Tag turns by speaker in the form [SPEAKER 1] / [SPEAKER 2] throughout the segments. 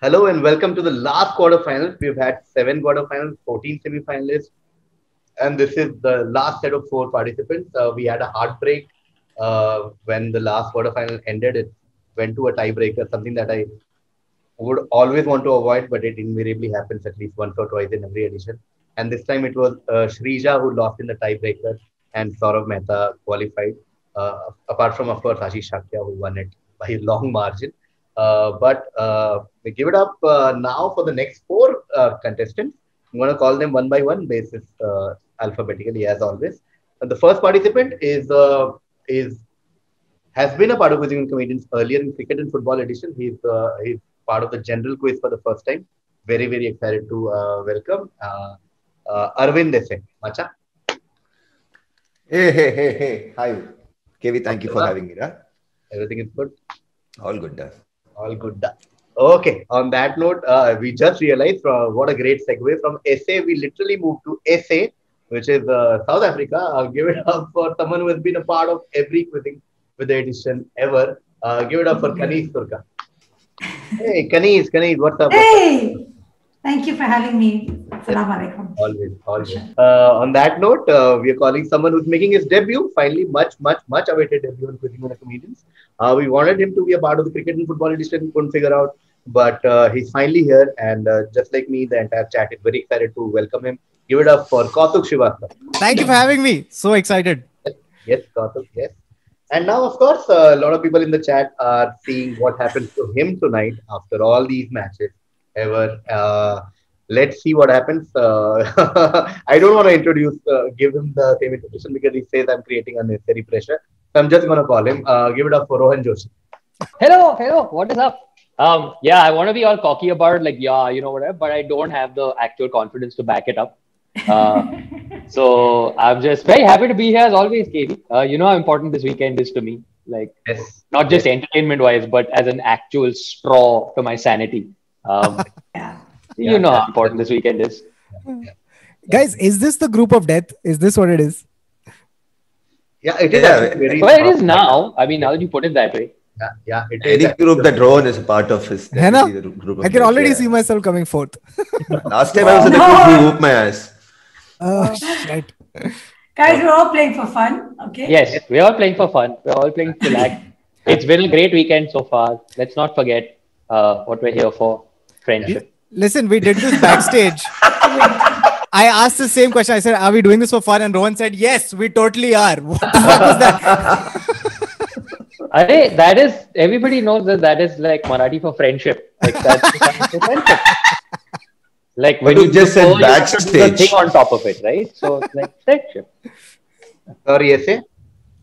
[SPEAKER 1] Hello and welcome to the last quarterfinals. We've had 7 quarterfinals, 14 semi-finalists, and this is the last set of 4 participants. We had a heartbreak when the last quarterfinal ended. It went to a tiebreaker, something that I would always want to avoid, but it invariably happens at least once or twice in every edition. And this time it was Shrija who lost in the tiebreaker, and Saurav Mehta qualified. Apart from, of course, Ashish Shakya who won it by a long margin. But we give it up now for the next 4 contestants. I'm going to call them one by one basis alphabetically as always. And the first participant is has been a part of KVizzing With Comedians earlier in cricket and football edition. He's part of the general quiz for the first time. Very excited to welcome Aravind Dese. Macha.
[SPEAKER 2] Hey. Hi. KV, thank you for
[SPEAKER 1] Hello.
[SPEAKER 2] having me. Huh?
[SPEAKER 1] Everything is good.
[SPEAKER 2] All good. Huh?
[SPEAKER 1] All good. Okay. On that note, we just realized what a great segue from SA. We literally moved to SA, which is South Africa. I'll give it up for someone who has been a part of every quizzing with the edition ever. Give it up for Kaneez Turka. Hey, Kaneez, what's up?
[SPEAKER 3] Hey, thank you for having me. Assalamu alaikum.
[SPEAKER 1] Always. On that note, we are calling someone who's making his debut. Finally, much awaited debut on KVizzing With The Comedians. We wanted him to be a part of the cricket and football edition. Couldn't figure out, but he's finally here. And just like me, the entire chat is very excited to welcome him. Give it up for Kautuk Srivastava.
[SPEAKER 4] Thank you for having me. So excited.
[SPEAKER 1] Yes, Kautuk. Yes. And now, of course, a lot of people in the chat are seeing what happens to him tonight after all these matches ever. Let's see what happens. I don't want to give him the same introduction because he says I'm creating unnecessary pressure. So I'm just going to call him. Give it up for Rohan Joshi.
[SPEAKER 5] Hello, what is up? Yeah, I want to be all cocky about whatever, but I don't have the actual confidence to back it up. So I'm just very happy to be here as always, KV. You know how important this weekend is to me.
[SPEAKER 1] Yes.
[SPEAKER 5] Not just entertainment-wise, but as an actual straw to my sanity. You know how important this weekend is.
[SPEAKER 4] Guys, is this the group of death? Is this what it is?
[SPEAKER 1] Yeah, it is.
[SPEAKER 5] Well, it is now. I mean, now that you put it that way.
[SPEAKER 1] Yeah, it is.
[SPEAKER 2] Any group that Rohan is a part of is definitely the group of
[SPEAKER 4] I can already
[SPEAKER 2] death,
[SPEAKER 4] see myself coming forth.
[SPEAKER 2] Last time I was in the group, he whooped my ass.
[SPEAKER 4] Right.
[SPEAKER 3] Guys, we're all playing for fun, okay?
[SPEAKER 5] Yes, we're all playing for fun. We're all playing to relax. It's been a great weekend so far. Let's not forget what we're here for. Friendship.
[SPEAKER 4] Listen, we did this backstage. I asked the same question. I said, are we doing this for fun? And Rohan said, yes, we totally are. What the fuck was that?
[SPEAKER 5] That is, everybody knows that is like Marathi for friendship. Like that's for friendship. Like when
[SPEAKER 2] you just said backstage.
[SPEAKER 5] The thing on top of it, right? So it's like friendship.
[SPEAKER 1] Sorry, SA?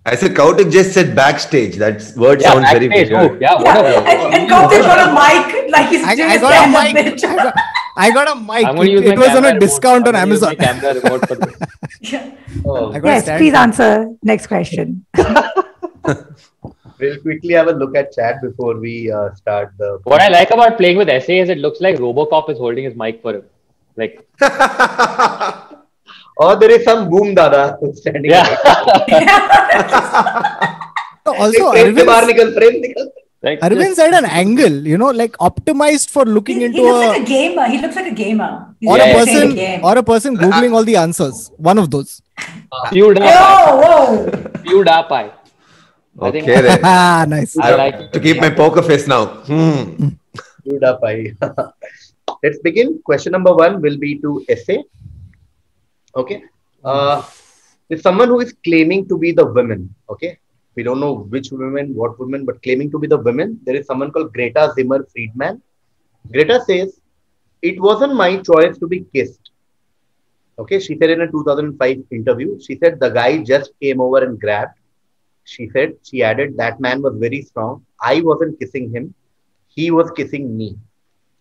[SPEAKER 2] I said Kautuk just said backstage. That word sounds very
[SPEAKER 5] backstage.
[SPEAKER 2] weird.
[SPEAKER 5] Whatever.
[SPEAKER 3] And Kautuk got a mic, like he's doing a stand-up bit.
[SPEAKER 4] I got a mic.
[SPEAKER 5] I'm going to use
[SPEAKER 4] It
[SPEAKER 5] my
[SPEAKER 4] was on a
[SPEAKER 5] camera
[SPEAKER 4] discount
[SPEAKER 5] remote.
[SPEAKER 4] on
[SPEAKER 5] I'm gonna use
[SPEAKER 4] Amazon.
[SPEAKER 5] my camera remote for this.
[SPEAKER 3] Yes, please answer next question.
[SPEAKER 1] We'll quickly have a look at chat before we start the.
[SPEAKER 5] What I like about playing with SA is it looks like Robocop is holding his mic for him. Like.
[SPEAKER 1] Or there is some boom dada who's standing.
[SPEAKER 4] Also, Arvind's at an angle, like optimized for looking into
[SPEAKER 3] he looks like a gamer. He looks like a gamer.
[SPEAKER 4] Or a person googling all the answers. One of those.
[SPEAKER 5] PewDiePie.
[SPEAKER 2] Okay, then.
[SPEAKER 4] Nice.
[SPEAKER 2] I like to keep my poker face now.
[SPEAKER 1] PewDiePie. Let's begin. Question number 1 will be to SA. Okay. If someone who is claiming to be the women, okay, we don't know which women, what women, but claiming to be the women, there is someone called Greta Zimmer Friedman. Greta says, it wasn't my choice to be kissed. Okay, she said in a 2005 interview, she said the guy just came over and grabbed. She added, that man was very strong. I wasn't kissing him. He was kissing me.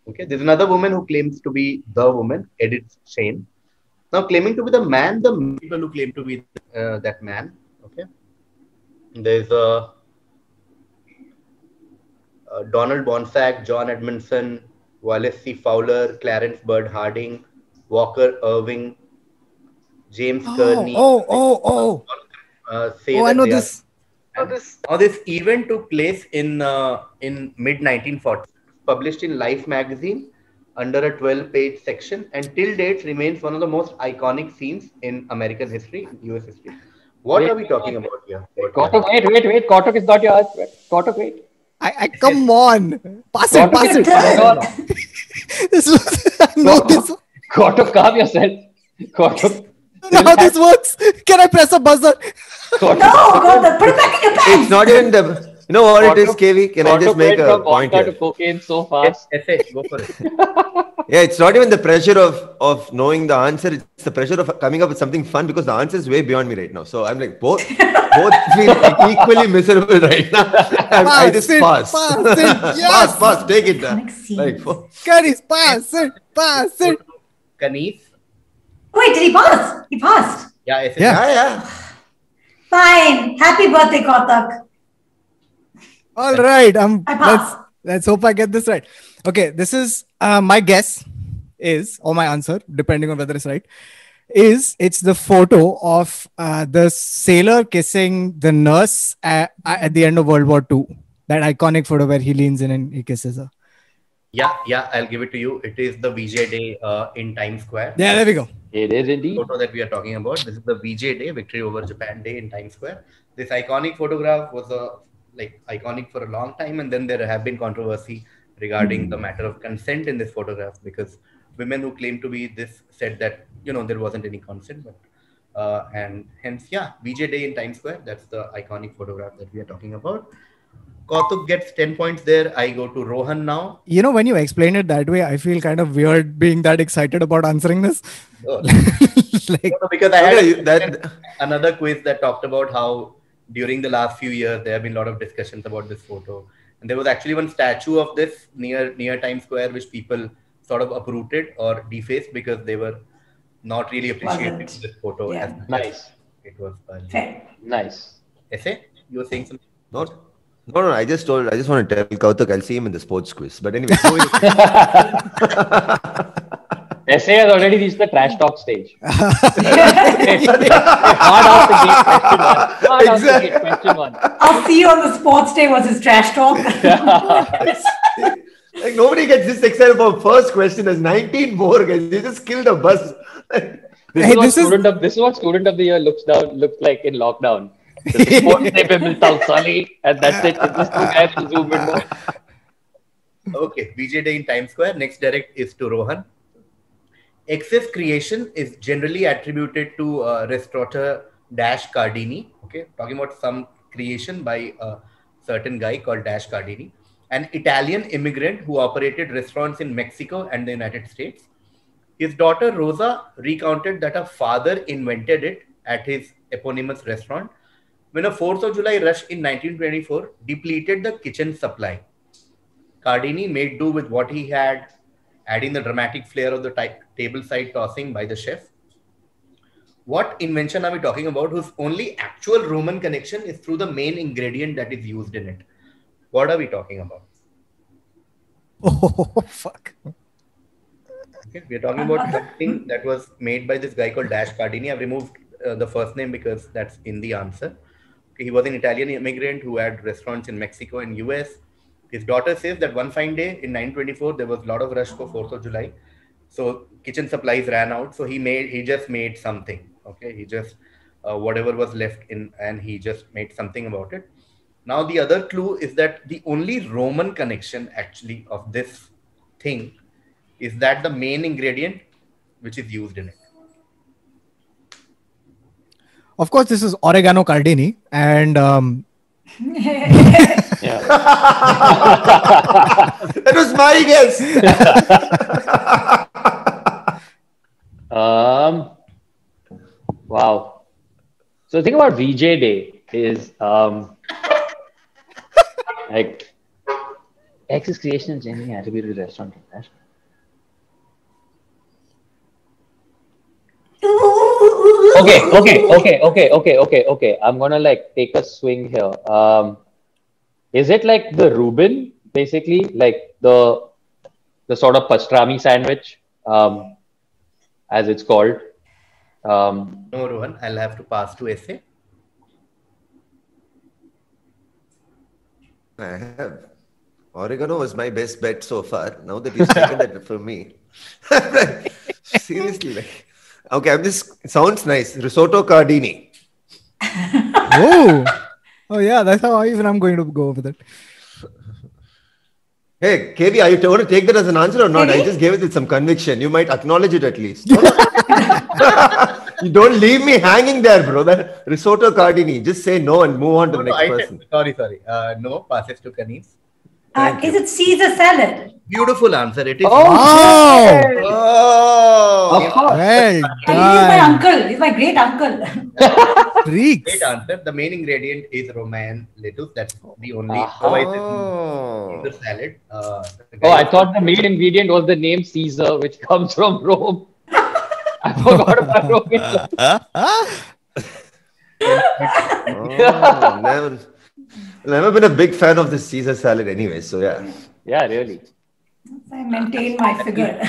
[SPEAKER 1] Okay, there's another woman who claims to be the woman, Edith Shane. Now, claiming to be the man, the people who claim to be that man, okay. There's Donald Bonsack, John Edmondson, Wallace C. Fowler, Clarence Bird Harding, Walker Irving, James Kearney.
[SPEAKER 4] I know this.
[SPEAKER 1] Now, this event took place in mid 1940s. published in Life magazine under a 12-page section, and till date remains one of the most iconic scenes in American history, US history. What are we talking about here?
[SPEAKER 5] Kautuk, wait. Kautuk is not your answer. Kautuk, wait.
[SPEAKER 4] Come on. Pass it. This was, no, this.
[SPEAKER 5] Kautuk, calm yourself. Kautuk.
[SPEAKER 4] How this works? Can I press a buzzer?
[SPEAKER 3] No, God, put it back in your pants.
[SPEAKER 2] It's not even the. You know what it is, KV? Can I just make a point
[SPEAKER 5] here?
[SPEAKER 2] here?
[SPEAKER 5] To cocaine so fast.
[SPEAKER 1] Go for it.
[SPEAKER 2] Yeah, it's not even the pressure of knowing the answer. It's the pressure of coming up with something fun because the answer is way beyond me right now. So I'm like, both feel equally miserable right now. I just pass.
[SPEAKER 4] Pass it. Yes.
[SPEAKER 2] Pass. Take it. Like,
[SPEAKER 4] Kaneez, pass it.
[SPEAKER 1] Kaneez.
[SPEAKER 3] Wait, did he pass? He passed.
[SPEAKER 1] Yeah.
[SPEAKER 3] Fine. Happy birthday, Kautuk.
[SPEAKER 4] All right.
[SPEAKER 3] I pass.
[SPEAKER 4] Let's hope I get this right. Okay, this is my guess is, or my answer, depending on whether it's right, it's the photo of the sailor kissing the nurse at the end of World War II. That iconic photo where he leans in and he kisses her.
[SPEAKER 1] Yeah, I'll give it to you. It is the VJ Day in Times Square.
[SPEAKER 4] Yeah, there we go.
[SPEAKER 5] It is indeed.
[SPEAKER 1] Photo that we are talking about. This is the VJ Day, Victory over Japan Day in Times Square. This iconic photograph was iconic for a long time, and then there have been controversy regarding the matter of consent in this photograph, because women who claim to be this said that there wasn't any consent, but and hence VJ Day in Times Square. That's the iconic photograph that we are talking about. Kautuk gets 10 points there. I go to Rohan now.
[SPEAKER 4] When you explain it that way, I feel kind of weird being that excited about answering this.
[SPEAKER 1] No, because I had another quiz that talked about how during the last few years there have been a lot of discussions about this photo, and there was actually one statue of this near Times Square which people sort of uprooted or defaced because they were not really appreciating this photo as much.
[SPEAKER 5] Nice.
[SPEAKER 1] It was
[SPEAKER 3] Fair.
[SPEAKER 5] Nice.
[SPEAKER 1] Essay? You were saying something?
[SPEAKER 2] No. I just want to tell Kautuk I'll see him in the sports quiz. But anyway.
[SPEAKER 5] Essay has already reached the trash talk stage. Hard out the gate, question one.
[SPEAKER 3] I'll see you on the sports day versus trash talk.
[SPEAKER 2] Like nobody gets this excited about first question. There's 19 more guys. They just killed a bus.
[SPEAKER 5] This is what student of the year looks like in lockdown. The sports day pe milta hu Sally, and that's it. Just two guys to zoom in more.
[SPEAKER 1] Okay, VJ Day in Times Square. Next direct is to Rohan. Excess creation is generally attributed to restaurateur Dash Cardini. Okay, talking about some creation by a certain guy called Dash Cardini, an Italian immigrant who operated restaurants in Mexico and the United States. His daughter Rosa recounted that her father invented it at his eponymous restaurant when a 4th of July rush in 1924 depleted the kitchen supply. Cardini made do with what he had, adding the dramatic flair of the table-side tossing by the chef. What invention are we talking about whose only actual Roman connection is through the main ingredient that is used in it? What are we talking about?
[SPEAKER 4] Oh, fuck.
[SPEAKER 1] Okay, we are talking about something that was made by this guy called Dash Cardini. I've removed the first name because that's in the answer. Okay, he was an Italian immigrant who had restaurants in Mexico and US. His daughter says that one fine day in 1924, there was a lot of rush for 4th of July. So kitchen supplies ran out. So he just made something. Okay, he just, whatever was left in, and he just made something about it. Now, the other clue is that the only Roman connection actually of this thing is that the main ingredient which is used in it.
[SPEAKER 4] Of course, this is oregano cardini, and
[SPEAKER 5] Yeah.
[SPEAKER 2] That was my guess.
[SPEAKER 5] Wow. So the thing about VJ Day is like excess creation is generally attributed to restaurant. Okay. I'm gonna take a swing here. Is it like the Reuben, basically, like the sort of pastrami sandwich, as it's called?
[SPEAKER 1] No, Rohan, I'll have to pass to essay.
[SPEAKER 2] I have Oregano was my best bet so far. Now that you've taken that from me. Seriously, like, okay, I'm just, it sounds nice. Risotto cardini.
[SPEAKER 4] Oh, oh yeah, that's how even I'm going to go with it.
[SPEAKER 2] Hey, KV, are you going to take that as an answer or not? I
[SPEAKER 3] Really?
[SPEAKER 2] just gave it with some conviction. You might acknowledge it at least. You don't leave me hanging there, bro. That risotto cardini. Just say no and move on to the next person.
[SPEAKER 1] Sorry. No, passes to Kaneez.
[SPEAKER 3] Is it Caesar salad?
[SPEAKER 1] Beautiful answer. It is.
[SPEAKER 4] Wow.
[SPEAKER 2] Oh,
[SPEAKER 5] Of course.
[SPEAKER 4] Well
[SPEAKER 3] And he is my
[SPEAKER 4] done.
[SPEAKER 3] uncle. He's my great uncle.
[SPEAKER 4] Freaks.
[SPEAKER 1] Great answer. The main ingredient is romaine lettuce. That's the only.
[SPEAKER 5] Aha.
[SPEAKER 1] Otherwise,
[SPEAKER 2] Oh.
[SPEAKER 1] it's the salad. The
[SPEAKER 5] Oh,
[SPEAKER 1] guy-
[SPEAKER 5] I thought the main ingredient was the name Caesar, which comes from Rome. I forgot about Rome.
[SPEAKER 2] Oh, never been a big fan of the Caesar salad anyway. So yeah.
[SPEAKER 5] Yeah, really.
[SPEAKER 3] I maintain my figure.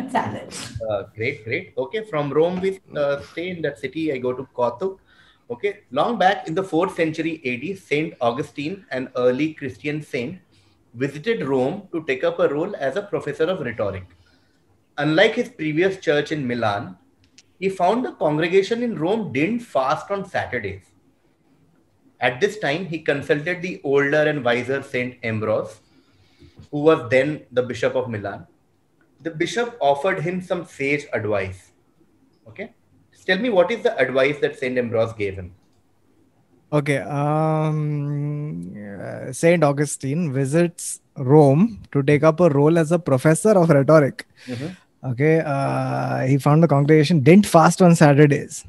[SPEAKER 3] Salad.
[SPEAKER 1] Great. Okay, from Rome, we stay in that city. I go to Kautuk. Okay, long back in the 4th century AD, Saint Augustine, an early Christian saint, visited Rome to take up a role as a professor of rhetoric. Unlike his previous church in Milan, he found the congregation in Rome didn't fast on Saturdays. At this time, he consulted the older and wiser Saint Ambrose, who was then the Bishop of Milan. The bishop offered him some sage advice. Okay. Just tell me, what is the advice that Saint Ambrose gave him?
[SPEAKER 4] Okay. Saint Augustine visits Rome to take up a role as a professor of rhetoric. Okay. He found the congregation didn't fast on Saturdays.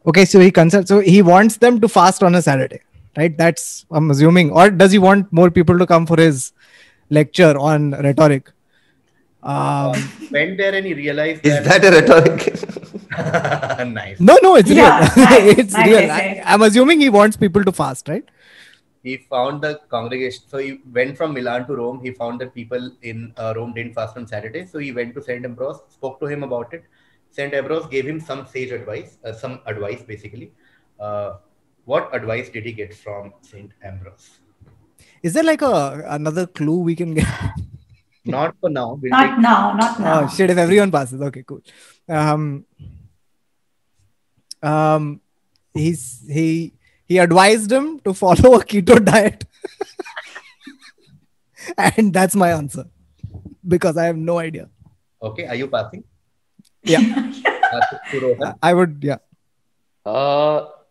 [SPEAKER 4] Okay, so he wants them to fast on a Saturday, right? That's, I'm assuming. Or does he want more people to come for his lecture on rhetoric?
[SPEAKER 1] Went there and he realized
[SPEAKER 2] Is that a rhetoric?
[SPEAKER 1] nice.
[SPEAKER 4] No, it's
[SPEAKER 3] Yeah,
[SPEAKER 4] real.
[SPEAKER 3] nice,
[SPEAKER 4] It's
[SPEAKER 3] nice,
[SPEAKER 4] real.
[SPEAKER 3] nice.
[SPEAKER 4] I'm assuming he wants people to fast, right?
[SPEAKER 1] He found the congregation. So he went from Milan to Rome. He found that people in Rome didn't fast on Saturday. So he went to Saint Ambrose, spoke to him about it. Saint Ambrose gave him some sage advice, basically. What advice did he get from Saint Ambrose?
[SPEAKER 4] Is there like another clue we can get?
[SPEAKER 1] Not for now. We'll
[SPEAKER 3] Not now.
[SPEAKER 4] Oh shit! If everyone passes, okay, cool. He advised him to follow a keto diet, and that's my answer because I have no idea.
[SPEAKER 1] Okay, are you passing?
[SPEAKER 4] Yeah,
[SPEAKER 1] To Rohan.
[SPEAKER 4] I would. Yeah.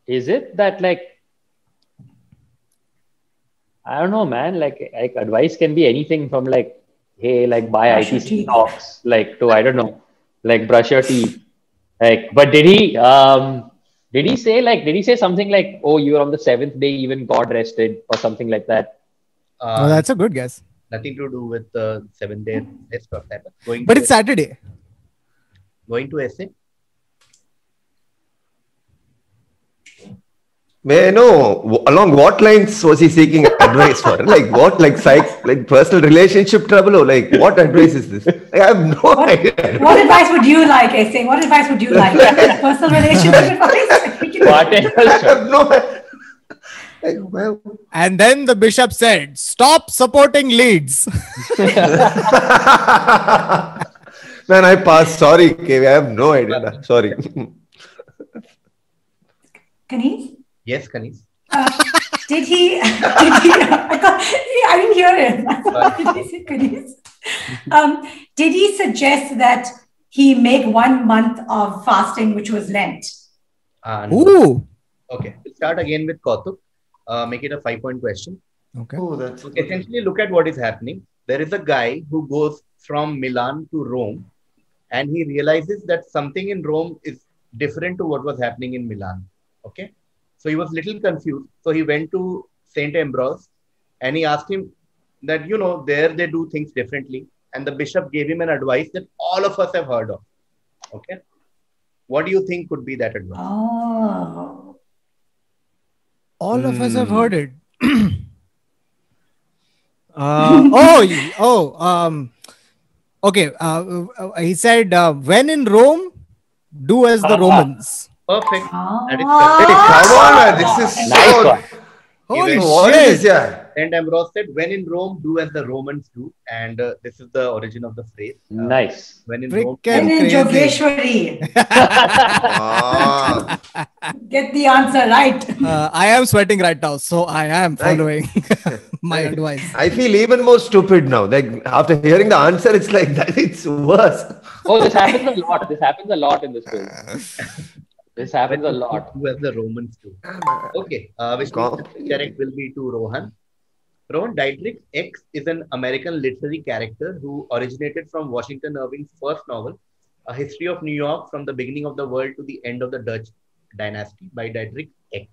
[SPEAKER 5] Is it that like I don't know, man? Like advice can be anything from like, hey, like buy
[SPEAKER 3] Brush your
[SPEAKER 5] ITC
[SPEAKER 3] teeth.
[SPEAKER 5] stocks, like to I don't know, like brush your teeth. Like, but did he say something like, oh, you were on the 7th day, even God rested, or something like that?
[SPEAKER 4] Oh, that's a good guess.
[SPEAKER 1] Nothing to do with the 7-day rest or Sabbath.
[SPEAKER 4] But it's Saturday.
[SPEAKER 1] Going to essay.
[SPEAKER 2] May I know along what lines was he seeking advice for? Like what, like like personal relationship trouble, or like what advice is this? Like, I have no idea.
[SPEAKER 3] What advice would you like, Essay? What advice would you like? Personal relationship advice?
[SPEAKER 5] What
[SPEAKER 2] I
[SPEAKER 5] else?
[SPEAKER 2] have no like, well,
[SPEAKER 4] And then the bishop said, "Stop supporting Leeds."
[SPEAKER 2] man, I passed. Sorry, KV, I have no idea. Sorry.
[SPEAKER 3] Kaneez?
[SPEAKER 1] Yes, Kaneez.
[SPEAKER 3] Did he? I didn't hear him. Did he say Kaneez? Did he suggest that he make 1 month of fasting, which was Lent?
[SPEAKER 1] No.
[SPEAKER 4] Ooh.
[SPEAKER 1] Okay, we'll start again with Kautuk. Make it a 5-point question.
[SPEAKER 4] Okay.
[SPEAKER 2] Oh, that's
[SPEAKER 1] Essentially, look at what is happening. There is a guy who goes from Milan to Rome, and he realizes that something in Rome is different to what was happening in Milan. Okay, so he was little confused. So he went to Saint Ambrose, and he asked him that there they do things differently, and the bishop gave him an advice that all of us have heard of. Okay, what do you think could be that advice?
[SPEAKER 3] Oh.
[SPEAKER 4] All of us have
[SPEAKER 2] Hmm.
[SPEAKER 4] heard it. Okay. He said, "When in Rome, do as the Romans."
[SPEAKER 1] Perfect.
[SPEAKER 3] Ah.
[SPEAKER 1] That is
[SPEAKER 2] Hey, come on, man. This is
[SPEAKER 5] Nice
[SPEAKER 2] so.
[SPEAKER 5] one.
[SPEAKER 4] Holy
[SPEAKER 1] Even-
[SPEAKER 2] What is this?
[SPEAKER 4] shit.
[SPEAKER 2] Yeah.
[SPEAKER 1] Saint Ambrose said, "When in Rome, do as the Romans do," and this is the origin of the phrase.
[SPEAKER 5] Nice.
[SPEAKER 1] When in Rome,
[SPEAKER 4] Freaking
[SPEAKER 3] And in
[SPEAKER 4] crazy.
[SPEAKER 3] Jogeshwari.
[SPEAKER 2] Ah.
[SPEAKER 3] Get the answer right.
[SPEAKER 4] I am sweating right now, so I am following my advice.
[SPEAKER 2] I feel even more stupid now. Like after hearing the answer, it's like that. It's worse.
[SPEAKER 5] Oh, this happens a lot. This happens a lot in this quiz. This happens a lot.
[SPEAKER 1] do as the Romans do. Okay, which means
[SPEAKER 2] Complicated.
[SPEAKER 1] correct will be to Rohan. Rohan, Dietrich X is an American literary character who originated from Washington Irving's first novel, A History of New York from the Beginning of the World to the End of the Dutch Dynasty by Dietrich X.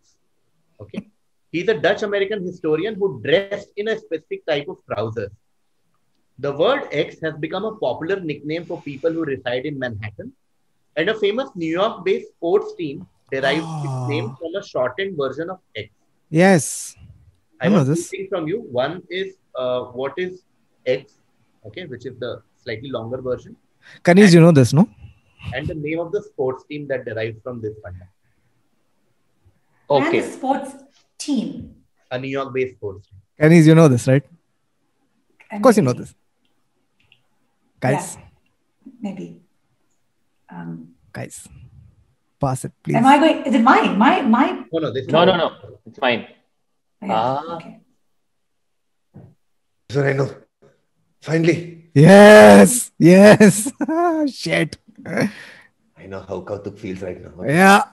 [SPEAKER 1] Okay, he's a Dutch-American historian who dressed in a specific type of trousers. The word X has become a popular nickname for people who reside in Manhattan, and a famous New York-based sports team derives its name from a shortened version of X.
[SPEAKER 4] Yes.
[SPEAKER 1] I
[SPEAKER 4] I know
[SPEAKER 1] want two
[SPEAKER 4] this.
[SPEAKER 1] things from you. One is what is X, okay, which is the slightly longer version,
[SPEAKER 4] Kaneez, you know this, no?
[SPEAKER 1] and the name of the sports team that derives from this fund.
[SPEAKER 3] And
[SPEAKER 5] Okay.
[SPEAKER 3] the sports team.
[SPEAKER 1] A New York-based sports team.
[SPEAKER 4] Kaneez, you know this, right? Of course, you know this. Guys,
[SPEAKER 3] Yeah, maybe.
[SPEAKER 4] guys, pass it, please.
[SPEAKER 3] Am I going? Is it mine? My.
[SPEAKER 1] Oh no, this
[SPEAKER 5] No, no, no. It's fine.
[SPEAKER 3] Yeah,
[SPEAKER 5] Ah.
[SPEAKER 3] okay.
[SPEAKER 2] So I know. Finally,
[SPEAKER 4] Yes, yes. Shit.
[SPEAKER 2] I know how Kautuk feels right now.
[SPEAKER 4] Yeah.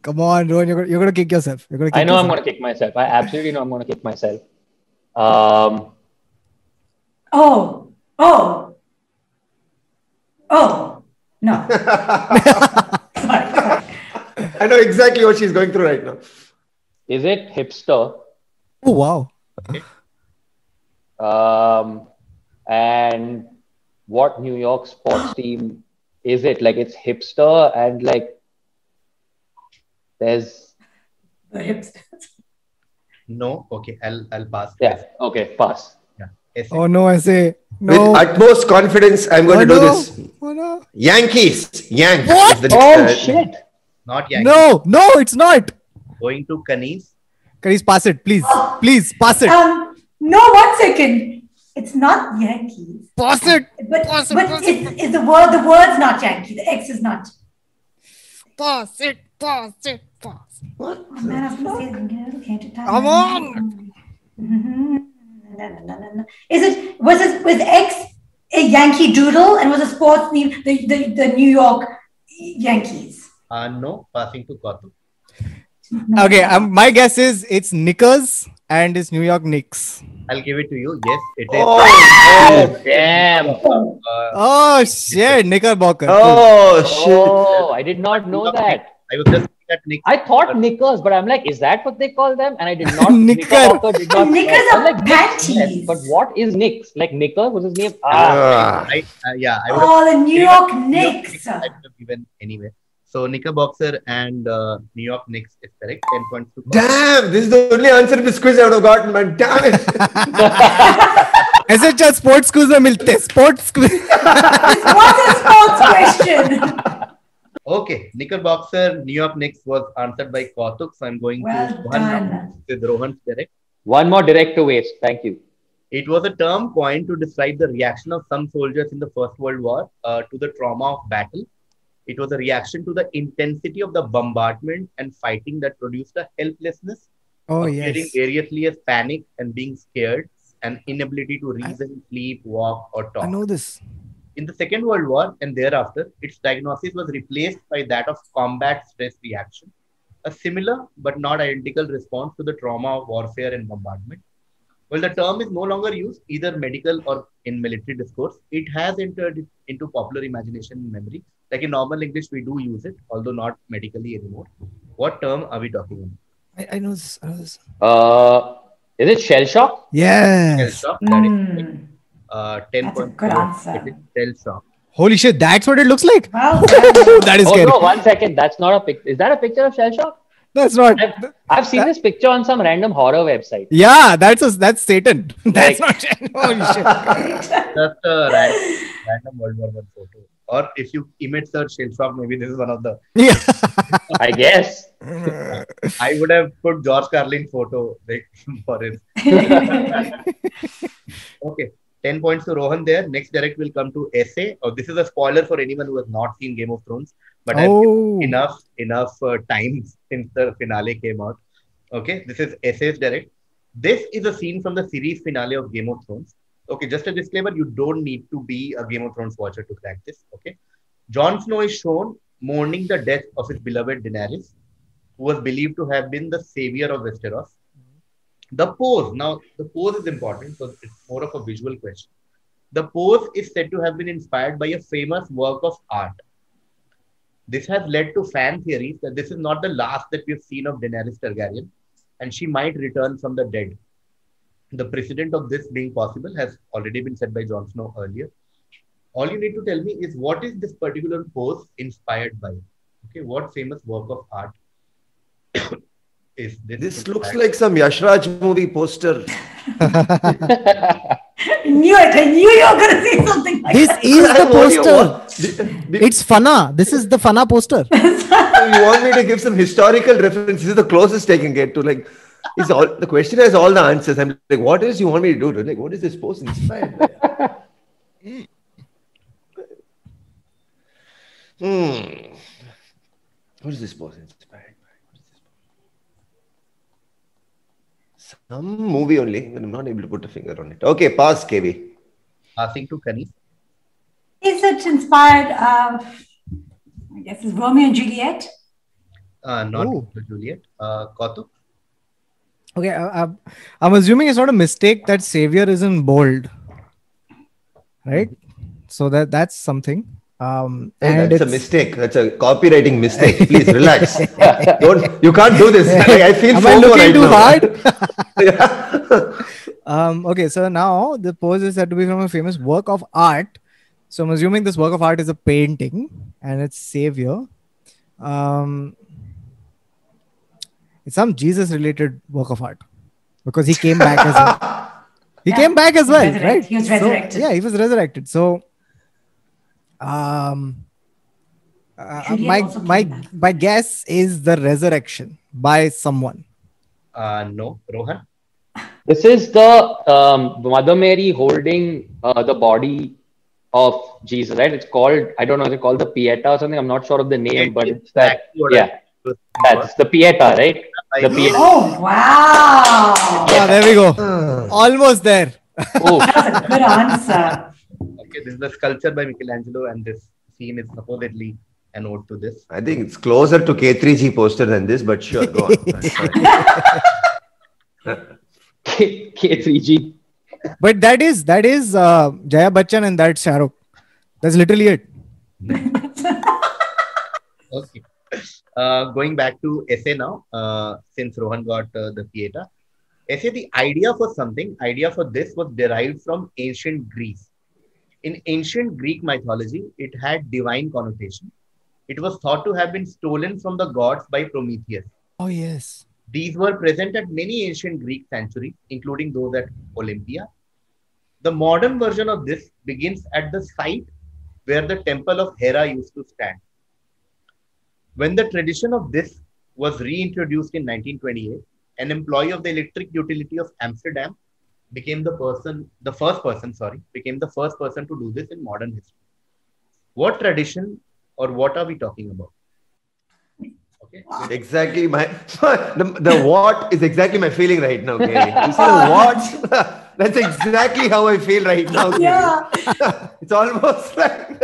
[SPEAKER 4] Come on, Rohan, you're gonna kick yourself. You're gonna kick
[SPEAKER 5] I know I'm
[SPEAKER 4] yourself.
[SPEAKER 5] going to kick myself. I absolutely know I'm going to kick myself. Um,
[SPEAKER 3] Oh. No. Sorry.
[SPEAKER 2] I know exactly what she's going through right now.
[SPEAKER 5] is it hipster?
[SPEAKER 4] Oh wow.
[SPEAKER 5] And what New York sports team is it? Like it's hipster and like there's
[SPEAKER 3] The hipsters.
[SPEAKER 1] No, okay, I'll pass.
[SPEAKER 5] yeah. Okay, pass.
[SPEAKER 1] Yeah. Yes,
[SPEAKER 4] Oh no, I say no.
[SPEAKER 2] With utmost confidence, I'm going to do
[SPEAKER 4] no.
[SPEAKER 2] this.
[SPEAKER 4] Oh no.
[SPEAKER 2] Yankees. Yank.
[SPEAKER 4] What?
[SPEAKER 2] is the-
[SPEAKER 5] Oh shit!
[SPEAKER 1] not Yankees.
[SPEAKER 4] No, it's not.
[SPEAKER 1] Going to Kaneez.
[SPEAKER 4] Kaneez, pass it, please. Please, pass it.
[SPEAKER 3] No, 1 second. It's not Yankees.
[SPEAKER 4] Pass it.
[SPEAKER 3] But
[SPEAKER 4] Pass it,
[SPEAKER 3] but
[SPEAKER 4] pass
[SPEAKER 3] it's the word's not Yankee. The X is not.
[SPEAKER 4] Pass it. Pass it. Pass.
[SPEAKER 3] Oh, man, I was gonna say it. Okay, to time.
[SPEAKER 4] Come on.
[SPEAKER 3] No. Was X a Yankee Doodle and was a sports team the New York Yankees?
[SPEAKER 1] No, passing to Kautuk.
[SPEAKER 4] Okay, my guess is it's Knickers and it's New York Knicks.
[SPEAKER 1] I'll give it to you. Yes, it is.
[SPEAKER 5] Oh damn!
[SPEAKER 4] Oh shit, Knickerbocker.
[SPEAKER 2] Oh, shit.
[SPEAKER 5] Oh, I did not know that.
[SPEAKER 1] I was just looking at Nick.
[SPEAKER 5] I thought knickers, but I'm like, is that what they call them? And I did not.
[SPEAKER 4] Knicker.
[SPEAKER 5] Knickerbocker did not.
[SPEAKER 3] Knickers
[SPEAKER 5] I'm
[SPEAKER 3] are
[SPEAKER 5] like, Knicks,
[SPEAKER 3] panties.
[SPEAKER 5] yes, but what is Knicks? Like Knicker was his name.
[SPEAKER 2] Ah.
[SPEAKER 1] I would have.
[SPEAKER 3] Oh, the New York Knicks.
[SPEAKER 1] I would have given anyway. So Knickerbocker and New York Knicks is correct. 10 points to Kautuk.
[SPEAKER 2] Damn, this is the only answer to this quiz I would have gotten, man. Damn it.
[SPEAKER 4] ऐसे क्या sports quiz में मिलते sports quiz
[SPEAKER 3] This was a sports question.
[SPEAKER 1] Okay, Knickerbocker, New York Knicks was answered by Kautuk. So I'm going
[SPEAKER 3] Well
[SPEAKER 1] to Rohan now
[SPEAKER 3] done.
[SPEAKER 1] with Rohan's correct.
[SPEAKER 5] One more direct to waste. Thank you.
[SPEAKER 1] It was a term coined to describe the reaction of some soldiers in the First World War to the trauma of battle. It was a reaction to the intensity of the bombardment and fighting that produced a helplessness,
[SPEAKER 4] Oh
[SPEAKER 1] appearing
[SPEAKER 4] yes.
[SPEAKER 1] variously as panic and being scared, and inability to reason, sleep, walk, or
[SPEAKER 4] I
[SPEAKER 1] talk.
[SPEAKER 4] know this.
[SPEAKER 1] In the Second World War and thereafter, its diagnosis was replaced by that of combat stress reaction, a similar but not identical response to the trauma of warfare and bombardment. While the term is no longer used either medical or in military discourse, it has entered into popular imagination and memory. Like in normal English, we do use it, although not medically anymore. What term are we talking about?
[SPEAKER 4] I know this. I know this.
[SPEAKER 5] Is it shell shock?
[SPEAKER 1] Shell
[SPEAKER 4] Yes.
[SPEAKER 1] shock. That is correct.
[SPEAKER 3] Hmm.
[SPEAKER 1] 10
[SPEAKER 3] That's a
[SPEAKER 1] points.
[SPEAKER 3] good
[SPEAKER 1] for-
[SPEAKER 3] answer.
[SPEAKER 1] It is shell shock.
[SPEAKER 4] Holy shit, that's what it looks like.
[SPEAKER 3] Well done.
[SPEAKER 4] That is
[SPEAKER 5] Oh
[SPEAKER 4] scary.
[SPEAKER 5] no! 1 second. That's not a picture. Is that a picture of shell shock?
[SPEAKER 4] That's not.
[SPEAKER 5] I've seen this picture on some random horror website.
[SPEAKER 4] Yeah, that's Satan. That's
[SPEAKER 5] Like-
[SPEAKER 4] not. Holy shit.
[SPEAKER 1] Just a random World War I photo. Or if you image search Shilshok, maybe this is one of the.
[SPEAKER 4] Yeah.
[SPEAKER 5] I guess.
[SPEAKER 1] I would have put George Carlin photo like, for his. Okay, 10 points to Rohan there. Next direct will come to essay. Oh, this is a spoiler for anyone who has not seen Game of Thrones, but I've
[SPEAKER 4] Oh.
[SPEAKER 1] given enough time since the finale came out. Okay, this is essay's direct. This is a scene from the series finale of Game of Thrones. Okay, just a disclaimer: you don't need to be a Game of Thrones watcher to crack this. Okay, Jon Snow is shown mourning the death of his beloved Daenerys, who was believed to have been the savior of Westeros. The pose, now the pose is important, so it's more of a visual question. The pose is said to have been inspired by a famous work of art. This has led to fan theories that this is not the last that we've seen of Daenerys Targaryen, and she might return from the dead. The precedent of this being possible has already been said by Jon Snow earlier. All you need to tell me is what is this particular pose inspired by? Okay, what famous work of art is this?
[SPEAKER 2] This looks like some Yashraj movie poster.
[SPEAKER 3] I knew you were going to say something like
[SPEAKER 4] This
[SPEAKER 3] that.
[SPEAKER 4] is the poster.
[SPEAKER 2] Did
[SPEAKER 4] It's Fana. This is the Fana poster.
[SPEAKER 2] you want me to give some historical reference? This is the closest I can get to like. The question has all the answers. I'm like, what else you want me to do? Like, what is this post inspired by? What is this post inspired by? What is this post? Some movie only, but I'm not able to put a finger on it. Okay, pass, KV.
[SPEAKER 1] Passing to Kaneez.
[SPEAKER 3] Is it inspired of, I guess, it's Romeo and Juliet?
[SPEAKER 1] Not
[SPEAKER 4] Oh.
[SPEAKER 1] Juliet. Kautuk.
[SPEAKER 4] Okay, I'm assuming it's not a mistake that savior is in bold, right? So that's something.
[SPEAKER 2] Hey,
[SPEAKER 4] And
[SPEAKER 2] that's a
[SPEAKER 4] it's-
[SPEAKER 2] mistake. That's a copywriting mistake. Please relax. You can't do this. Like, I feel
[SPEAKER 4] Am I
[SPEAKER 2] FOMO
[SPEAKER 4] looking
[SPEAKER 2] right
[SPEAKER 4] too
[SPEAKER 2] now.
[SPEAKER 4] hard? Okay, so now the pose is said to be from a famous work of art. So I'm assuming this work of art is a painting and it's savior. It's some Jesus related work of art because he came back as well. He
[SPEAKER 3] Yeah.
[SPEAKER 4] came back as well,
[SPEAKER 3] Resurrected.
[SPEAKER 4] right?
[SPEAKER 3] He was
[SPEAKER 4] So,
[SPEAKER 3] resurrected.
[SPEAKER 4] yeah, he was resurrected. So
[SPEAKER 3] Juliet
[SPEAKER 4] my
[SPEAKER 3] also came
[SPEAKER 4] my
[SPEAKER 3] back.
[SPEAKER 4] my guess is the resurrection by someone.
[SPEAKER 1] No. Rohan.
[SPEAKER 5] This is the Mother Mary holding the body of Jesus, right? It's called, I don't know, is it called the Pieta or something? I'm not sure of the name, but it's that.
[SPEAKER 1] Exactly what I
[SPEAKER 5] Yeah,
[SPEAKER 1] was
[SPEAKER 5] that's the Pieta, right? The Pieta.
[SPEAKER 3] Oh, wow.
[SPEAKER 4] Ah, there we go. Almost there.
[SPEAKER 5] Oh,
[SPEAKER 3] That was a good answer.
[SPEAKER 1] Okay, this is the sculpture by Michelangelo, and this scene is supposedly an ode to this.
[SPEAKER 2] I think it's closer to K3G poster than this, but sure, go on. That's fine.
[SPEAKER 5] K3G.
[SPEAKER 4] But that is Jaya Bachchan and that's Shah Rukh. That's literally it.
[SPEAKER 1] Okay. Going back to essay now, since Rohan got the theatre. Essay, the idea for this was derived from ancient Greece. In ancient Greek mythology, it had divine connotation. It was thought to have been stolen from the gods by Prometheus.
[SPEAKER 4] Oh, yes.
[SPEAKER 1] These were present at many ancient Greek sanctuaries, including those at Olympia. The modern version of this begins at the site where the temple of Hera used to stand. When the tradition of this was reintroduced in 1928, an employee of the electric utility of Amsterdam became the first person to do this in modern history. What tradition or what are we talking about? Okay.
[SPEAKER 2] Exactly the what is exactly my feeling right now, Kelly. You see the what? That's exactly how I feel right now, Kelly.
[SPEAKER 3] Yeah.
[SPEAKER 2] It's almost like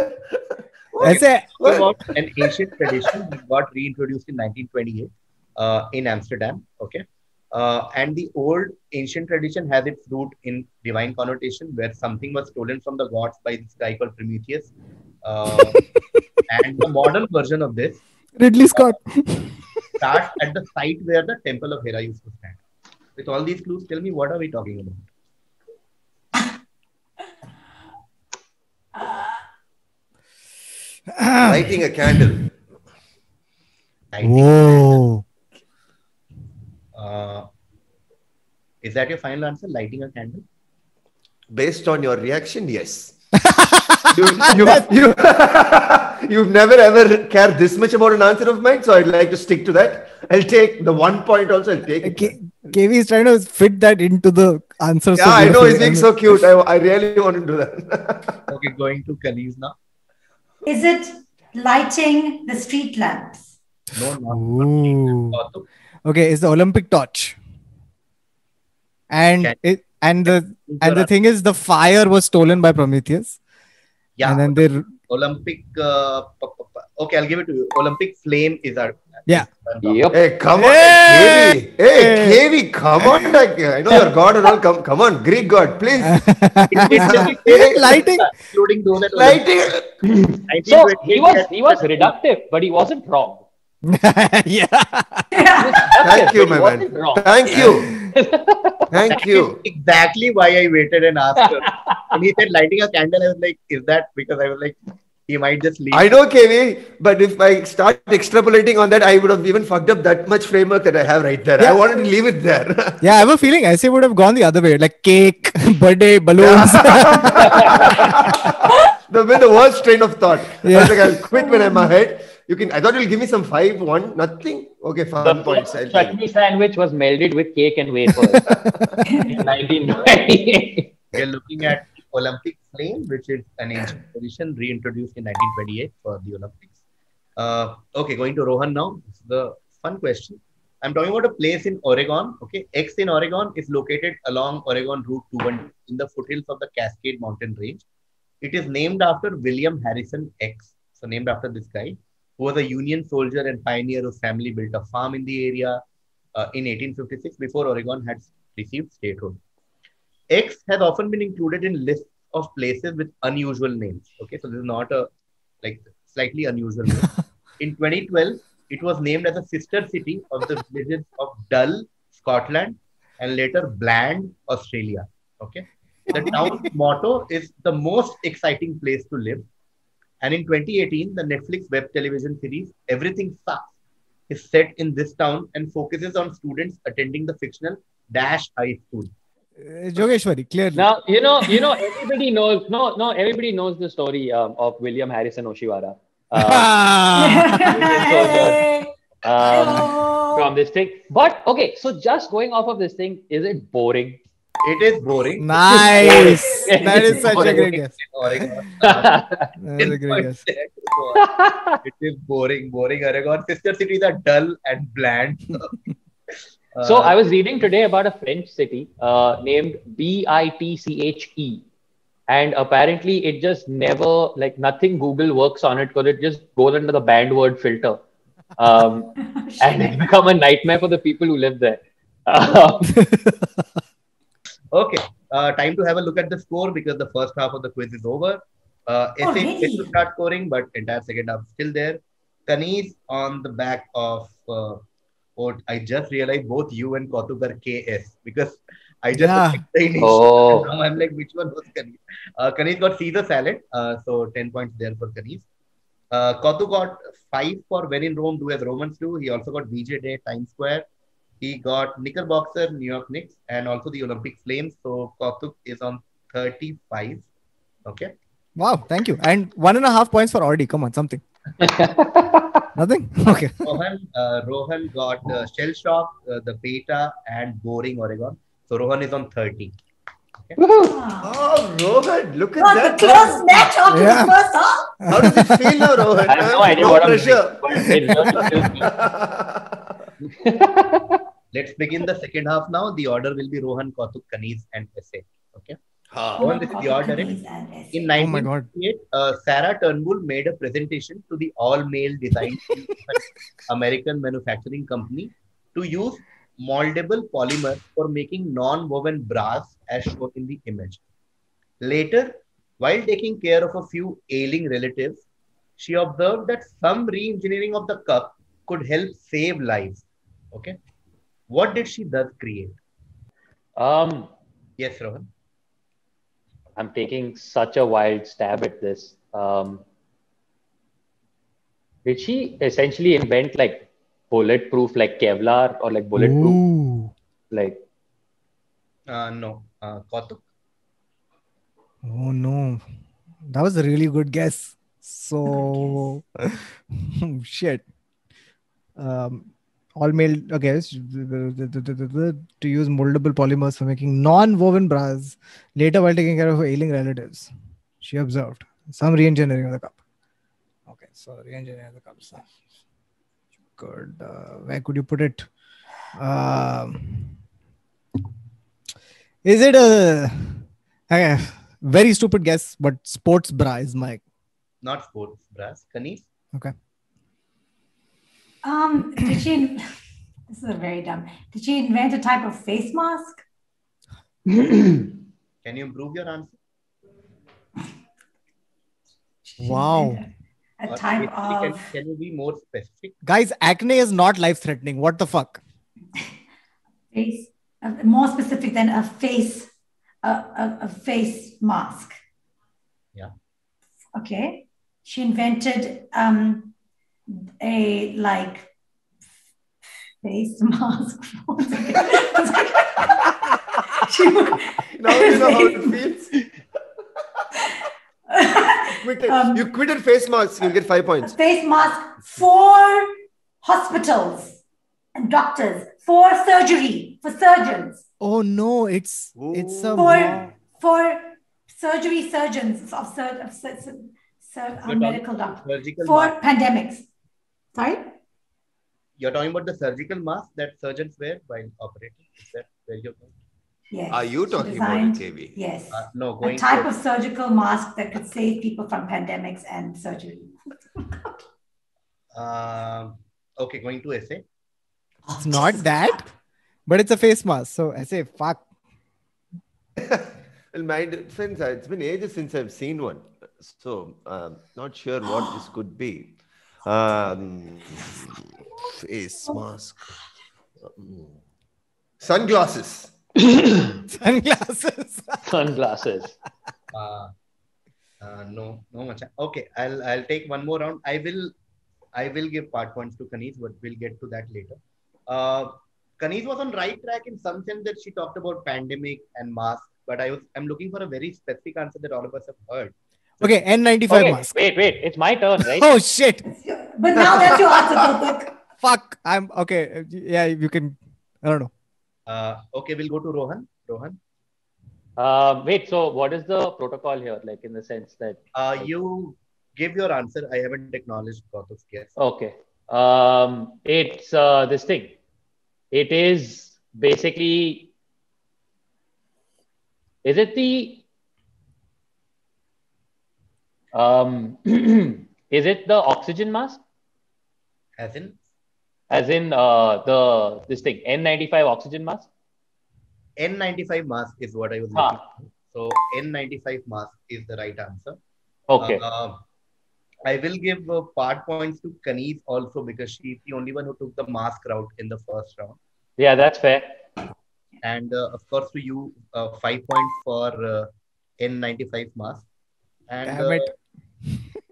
[SPEAKER 1] About an ancient tradition that got reintroduced in 1928 in Amsterdam. Okay. And the old ancient tradition has its root in divine connotation, where something was stolen from the gods by this guy called Prometheus. And the modern version of this
[SPEAKER 4] Ridley Scott.
[SPEAKER 1] starts at the site where the temple of Hera used to stand. With all these clues, tell me, what are we talking about?
[SPEAKER 2] lighting a candle.
[SPEAKER 4] Whoa.
[SPEAKER 1] Is that your final answer? Lighting a candle?
[SPEAKER 2] Based on your reaction, yes. You've never ever cared this much about an answer of mine, so I'd like to stick to that. I'll take the 1 point also. I'll take it.
[SPEAKER 4] KV is trying to fit that into the answer.
[SPEAKER 2] Yeah, I know. He's being so cute. I really want to do that.
[SPEAKER 1] Okay, going to Kaneez now.
[SPEAKER 3] Is it lighting the street lamps?
[SPEAKER 1] No,
[SPEAKER 4] Ooh.
[SPEAKER 1] not.
[SPEAKER 4] Okay, it's the Olympic torch. And the thing is, the fire was stolen by Prometheus.
[SPEAKER 1] Yeah.
[SPEAKER 4] And then they
[SPEAKER 1] Olympic. Okay, I'll give it to you. Olympic flame is our.
[SPEAKER 4] Yeah.
[SPEAKER 5] Yep.
[SPEAKER 2] Hey, come on, KV. Hey, KV, come on. I know you're God and all. Come on, Greek God, please.
[SPEAKER 4] Lighting.
[SPEAKER 1] Including those that
[SPEAKER 2] Lighting.
[SPEAKER 5] So he was reductive, but he wasn't wrong.
[SPEAKER 4] Yeah.
[SPEAKER 2] Thank you, my man. Thank you. Thank you.
[SPEAKER 1] Exactly why I waited and asked her. And he said lighting a candle. I was like, is that because I was like, he might just leave.
[SPEAKER 2] I know, KV, but if I start extrapolating on that, I would have even fucked up that much framework that I have right there.
[SPEAKER 4] Yeah.
[SPEAKER 2] I wanted to leave it there.
[SPEAKER 4] Yeah, I have a feeling essay would have gone the other way, like cake, birthday, balloons.
[SPEAKER 2] The worst train of thought. I was like, I'll quit when I'm ahead. I thought you'll give me some 5, 1, nothing. Okay, 5 points.
[SPEAKER 5] Chutney sandwich was melded with cake and wafers in 1928.
[SPEAKER 1] We are looking at Olympic flame, which is an ancient tradition reintroduced in 1928 for the Olympics. Okay, going to Rohan now. This is the fun question. I'm talking about a place in Oregon. Okay, X in Oregon is located along Oregon Route 212 in the foothills of the Cascade Mountain Range. It is named after William Harrison X, so named after this guy, who was a Union soldier and pioneer whose family built a farm in the area in 1856 before Oregon had received statehood. X has often been included in lists of places with unusual names. Okay, so this is not a slightly unusual name. In 2012, it was named as a sister city of the villages of Dull, Scotland, and later Bland, Australia. Okay, the town's motto is the most exciting place to live. And in 2018, the Netflix web television series Everything Sucks is set in this town and focuses on students attending the fictional Dash High School.
[SPEAKER 4] Jogeshwari, clearly.
[SPEAKER 5] Now, everybody knows, everybody knows the story of William Harrison Oshiwara. From this thing. But, okay, so just going off of this thing, is it boring?
[SPEAKER 1] It is boring.
[SPEAKER 4] Nice. That is such a great guess.
[SPEAKER 1] That is a great guess. It is boring. Oregon. Sister cities are dull and bland.
[SPEAKER 5] So I was reading today about a French city named Bitche. And apparently it just never, nothing Google works on it because it just goes under the banned word filter. And it's become a nightmare for the people who live there.
[SPEAKER 1] Okay, time to have a look at the score because the first half of the quiz is over. Essay is to start scoring, but entire second half still there. Kaneez on the back of what I just realized both you and Kautuk are KS because I just
[SPEAKER 5] now
[SPEAKER 1] I'm like, which one was Kaneez? Kaneez got Caesar salad, so 10 points there for Kaneez. Kautuk got 5 for When in Rome, Do as Romans Do. He also got VJ Day, Times Square. He got Knickerbocker, New York Knicks, and also the Olympic Flames. So Kautuk is on 35. Okay.
[SPEAKER 4] Wow, thank you. And 1.5 points for Audi. Come on, something. Nothing? Okay.
[SPEAKER 1] Rohan got Shell Shock, the Beta, and Boring Oregon. So Rohan is on 30. Okay.
[SPEAKER 2] Oh, Rohan, look at that.
[SPEAKER 3] The close match after the first half.
[SPEAKER 2] How does it feel now, Rohan?
[SPEAKER 5] I have no idea what
[SPEAKER 2] pressure.
[SPEAKER 1] Let's begin the second half now. The order will be Rohan, Kautuk, Kaneez, and Essay. Okay. Rohan, this is your order. In 1998, Sarah Turnbull made a presentation to the all-male design American manufacturing company to use moldable polymer for making non-woven bras as shown in the image. Later, while taking care of a few ailing relatives, she observed that some re-engineering of the cup could help save lives. Okay. What did she thus create? Yes, Rohan.
[SPEAKER 5] I'm taking such a wild stab at this. Did she essentially invent bulletproof, like Kevlar or bulletproof?
[SPEAKER 4] Ooh.
[SPEAKER 1] No. Kautuk?
[SPEAKER 4] Oh no. That was a really good guess. So, shit. All male. Okay. To use moldable polymers for making non-woven bras later while taking care of her ailing relatives. She observed some re-engineering of the cup. Okay. So, re-engineering of the cups. Good. Where could you put it? Is it a very stupid guess, but sports bra is my.
[SPEAKER 1] Not sports bras. Kaneez?
[SPEAKER 4] Okay.
[SPEAKER 3] Did she? This is a very dumb. Did she invent a type of face mask?
[SPEAKER 1] Can you improve your answer?
[SPEAKER 3] She
[SPEAKER 4] Wow.
[SPEAKER 3] invented a
[SPEAKER 1] Or
[SPEAKER 3] type
[SPEAKER 1] basically,
[SPEAKER 3] of
[SPEAKER 1] can you be more specific?
[SPEAKER 4] Guys, acne is not life-threatening. What the fuck?
[SPEAKER 3] face, more specific than a face, a face mask.
[SPEAKER 1] Yeah.
[SPEAKER 3] Okay. She invented a like face mask. She would,
[SPEAKER 2] Now you know how it feels. You quitted face masks, you'll get 5
[SPEAKER 3] a
[SPEAKER 2] points.
[SPEAKER 3] face mask for hospitals and doctors, for surgery, for surgeons,
[SPEAKER 4] Oh no, it's a
[SPEAKER 3] for surgery surgeons of medical doctors,
[SPEAKER 1] Surgical
[SPEAKER 3] for
[SPEAKER 1] mask.
[SPEAKER 3] pandemics. Sorry?
[SPEAKER 1] You're talking about the surgical mask that surgeons wear while operating. Is that where you're going?
[SPEAKER 3] Yes.
[SPEAKER 2] Are you
[SPEAKER 3] She
[SPEAKER 2] talking about it,
[SPEAKER 3] designed-
[SPEAKER 2] KV?
[SPEAKER 3] Yes.
[SPEAKER 1] No,
[SPEAKER 3] A
[SPEAKER 1] going
[SPEAKER 3] type
[SPEAKER 1] to-
[SPEAKER 3] of surgical mask that could save people from pandemics and surgery.
[SPEAKER 1] Okay, going to essay.
[SPEAKER 4] It's not that, but it's a face mask. So I say, fuck.
[SPEAKER 2] Well, my defense, it's been ages since I've seen one. So, not sure what this could be. Face mask. Sunglasses.
[SPEAKER 4] Sunglasses.
[SPEAKER 5] Sunglasses.
[SPEAKER 1] No, much. Okay, I'll take one more round. I will give part points to Kaneez, but we'll get to that later. Kaneez was on right track in some sense that she talked about pandemic and mask, but I'm looking for a very specific answer that all of us have heard.
[SPEAKER 4] Okay, N95
[SPEAKER 5] Okay,
[SPEAKER 4] mask.
[SPEAKER 5] wait. It's my turn, right?
[SPEAKER 4] Oh shit.
[SPEAKER 3] But now that's your answer, Kautuk.
[SPEAKER 4] Fuck. I'm okay. Yeah, you can. I don't know.
[SPEAKER 1] Okay, we'll go to Rohan. Rohan,
[SPEAKER 5] Wait, so what is the protocol here? Like in the sense that
[SPEAKER 1] you give your answer. I haven't acknowledged Kautuk's guess.
[SPEAKER 5] okay. It's this thing. It is basically, is it the is it the oxygen mask?
[SPEAKER 1] As in?
[SPEAKER 5] As in this thing, N95 oxygen mask?
[SPEAKER 1] N95 mask is what I was looking for. So N95 mask is the right answer.
[SPEAKER 5] Okay.
[SPEAKER 1] I will give part points to Kaneez also because she's the only one who took the mask route in the first round.
[SPEAKER 5] Yeah, that's fair.
[SPEAKER 1] And of course to you, 5 points for N95 mask. And
[SPEAKER 4] Damn it.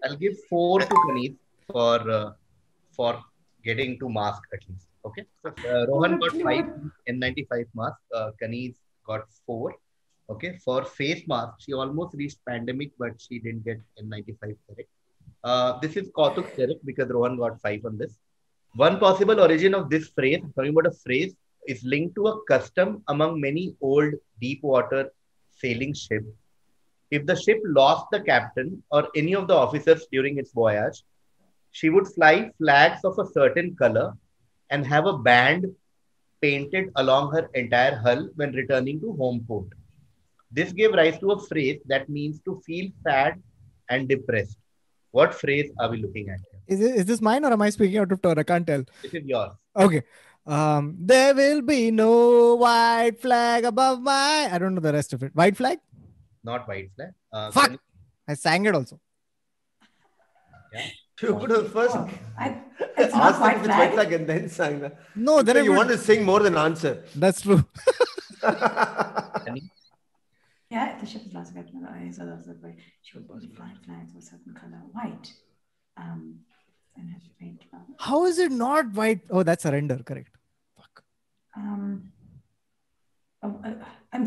[SPEAKER 1] I'll give 4 to Kaneez for getting to mask at least. Okay. So Rohan got 5 N95 mask. Kaneez got 4. Okay. For face mask, she almost reached pandemic, but she didn't get N95 correct. This is Kautuk correct because Rohan got 5 on this. One possible origin of this phrase, talking about a phrase, is linked to a custom among many old deep water sailing ships. If the ship lost the captain or any of the officers during its voyage, she would fly flags of a certain color and have a band painted along her entire hull when returning to home port. This gave rise to a phrase that means to feel sad and depressed. What phrase are we looking at here?
[SPEAKER 4] Is this mine or am I speaking out of turn? I can't tell.
[SPEAKER 1] This is yours.
[SPEAKER 4] Okay. There will be no white flag above my. I don't know the rest of it. White flag?
[SPEAKER 1] Not white flag.
[SPEAKER 4] Fuck. I sang it also.
[SPEAKER 1] Yeah.
[SPEAKER 2] You could have first
[SPEAKER 3] It's not
[SPEAKER 2] asked them
[SPEAKER 3] white
[SPEAKER 2] if it's white
[SPEAKER 3] flag.
[SPEAKER 2] flag and then sang that.
[SPEAKER 4] No, then
[SPEAKER 2] So
[SPEAKER 4] I
[SPEAKER 2] you
[SPEAKER 4] would-
[SPEAKER 2] want to sing more than answer.
[SPEAKER 4] That's true.
[SPEAKER 3] Yeah, if the ship is lost, so that's the she would fly flags of a certain color, white. And have to paint.
[SPEAKER 4] How is it not white? Oh, that's surrender. Correct. Fuck.
[SPEAKER 3] I'm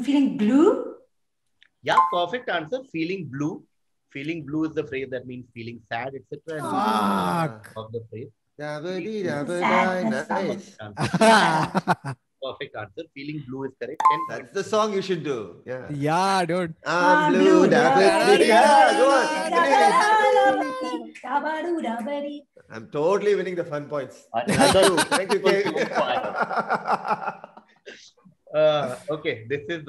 [SPEAKER 3] feeling blue.
[SPEAKER 1] Yeah, perfect answer. Feeling blue. Feeling blue is the phrase that means feeling sad, etc. And
[SPEAKER 4] Fuck.
[SPEAKER 1] of the phrase.
[SPEAKER 2] Nice.
[SPEAKER 1] Perfect answer. Feeling blue is correct. 10
[SPEAKER 2] That's
[SPEAKER 1] points.
[SPEAKER 2] the song you should do. Yeah.
[SPEAKER 4] Yeah, dude.
[SPEAKER 2] I'm blue. Yeah, go on. I'm totally winning the fun points.
[SPEAKER 5] Another
[SPEAKER 2] Thank you, Kev.
[SPEAKER 1] Okay, this is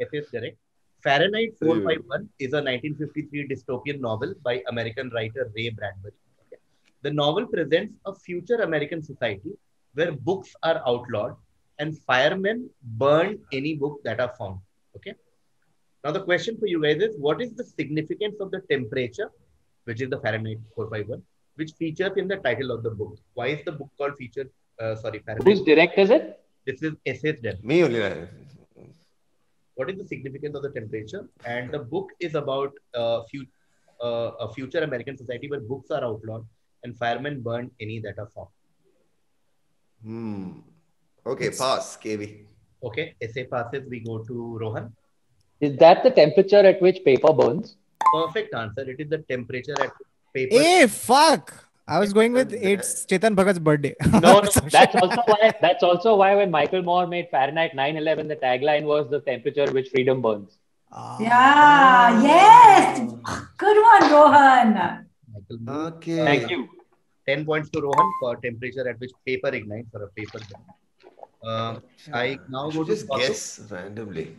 [SPEAKER 1] SS Direct. Fahrenheit 451 is a 1953 dystopian novel by American writer Ray Bradbury. Okay. The novel presents a future American society where books are outlawed and firemen burn any book that are found. Okay. Now the question for you guys is, what is the significance of the temperature, which is the Fahrenheit 451, which features in the title of the book? Why is the book called Fahrenheit?
[SPEAKER 5] Whose direct is it?
[SPEAKER 1] This is SS Direct.
[SPEAKER 2] Me only.
[SPEAKER 1] What is the significance of the temperature? And the book is about a future American society where books are outlawed and firemen burn any that are found.
[SPEAKER 2] Okay, pass, KV.
[SPEAKER 1] Okay, essay passes. We go to Rohan.
[SPEAKER 5] Is that the temperature at which paper burns?
[SPEAKER 1] Perfect answer. It is the temperature at which paper.
[SPEAKER 4] Hey, fuck. I was going with it's Chetan Bhagat's birthday.
[SPEAKER 5] No, that's also why when Michael Moore made Fahrenheit 9/11, the tagline was the temperature at which freedom burns.
[SPEAKER 3] Yeah, yes. Good one, Rohan.
[SPEAKER 1] Michael Moore.
[SPEAKER 2] Okay.
[SPEAKER 5] Thank you.
[SPEAKER 1] 10 points to Rohan for temperature at which paper ignites or a paper burns. I now go to
[SPEAKER 2] Just guess randomly.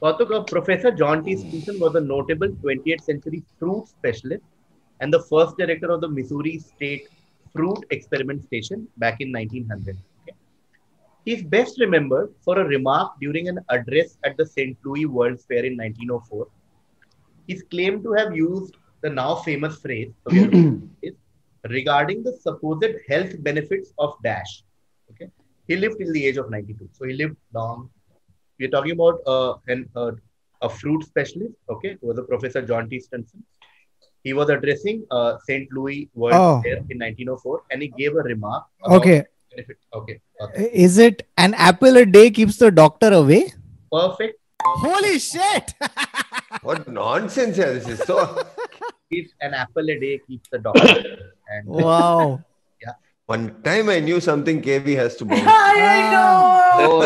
[SPEAKER 1] Kautuk, Professor John T. Stephen was a notable 20th century fruit specialist and the first director of the Missouri State Fruit Experiment Station back in 1900. Okay. He is best remembered for a remark during an address at the St. Louis World's Fair in 1904. He is claimed to have used the now famous phrase regarding the supposed health benefits of dash. Okay. He lived till the age of 92. So he lived long. We're talking about a fruit specialist, okay, who was a Professor John T. Stinson. He was addressing St. Louis World Fair in 1904, and he gave a remark.
[SPEAKER 4] Okay.
[SPEAKER 1] Benefit. Okay.
[SPEAKER 4] Is it an apple a day keeps the doctor away?
[SPEAKER 1] Perfect.
[SPEAKER 4] Holy shit!
[SPEAKER 2] What nonsense here this is. So
[SPEAKER 1] It's an apple a day keeps the doctor. And
[SPEAKER 4] wow.
[SPEAKER 1] Yeah.
[SPEAKER 2] One time I knew something KV has to bounce.
[SPEAKER 3] I know.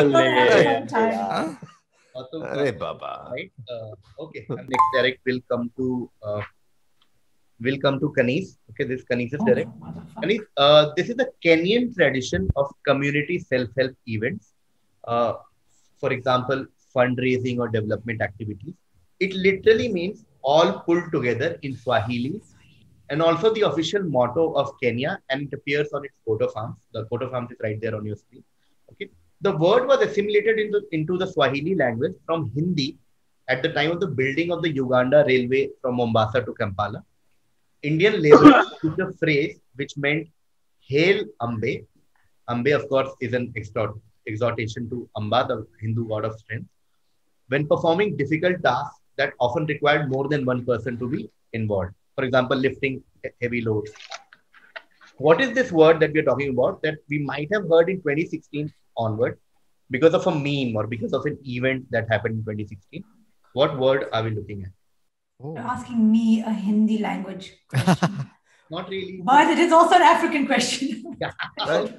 [SPEAKER 2] Arey Baba.
[SPEAKER 1] Right. Okay. And next direct will come to Kaneez. Okay, this Kaneez is direct. Kaneez, this is a Kenyan tradition of community self-help events. For example, fundraising or development activities. It literally means all pulled together in Swahili, and also the official motto of Kenya, and it appears on its coat of arms. The coat of arms is right there on your screen. Okay, the word was assimilated into the Swahili language from Hindi at the time of the building of the Uganda Railway from Mombasa to Kampala. Indian laborers used the phrase which meant "Hail Ambe." Ambe, of course, is an exhortation to Amba, the Hindu god of strength, when performing difficult tasks that often required more than one person to be involved. For example, lifting heavy loads. What is this word that we are talking about that we might have heard in 2016 onward because of a meme or because of an event that happened in 2016? What word are we looking at?
[SPEAKER 3] You're asking me a Hindi language question.
[SPEAKER 1] Not really.
[SPEAKER 3] But it is also an African question.
[SPEAKER 2] Right?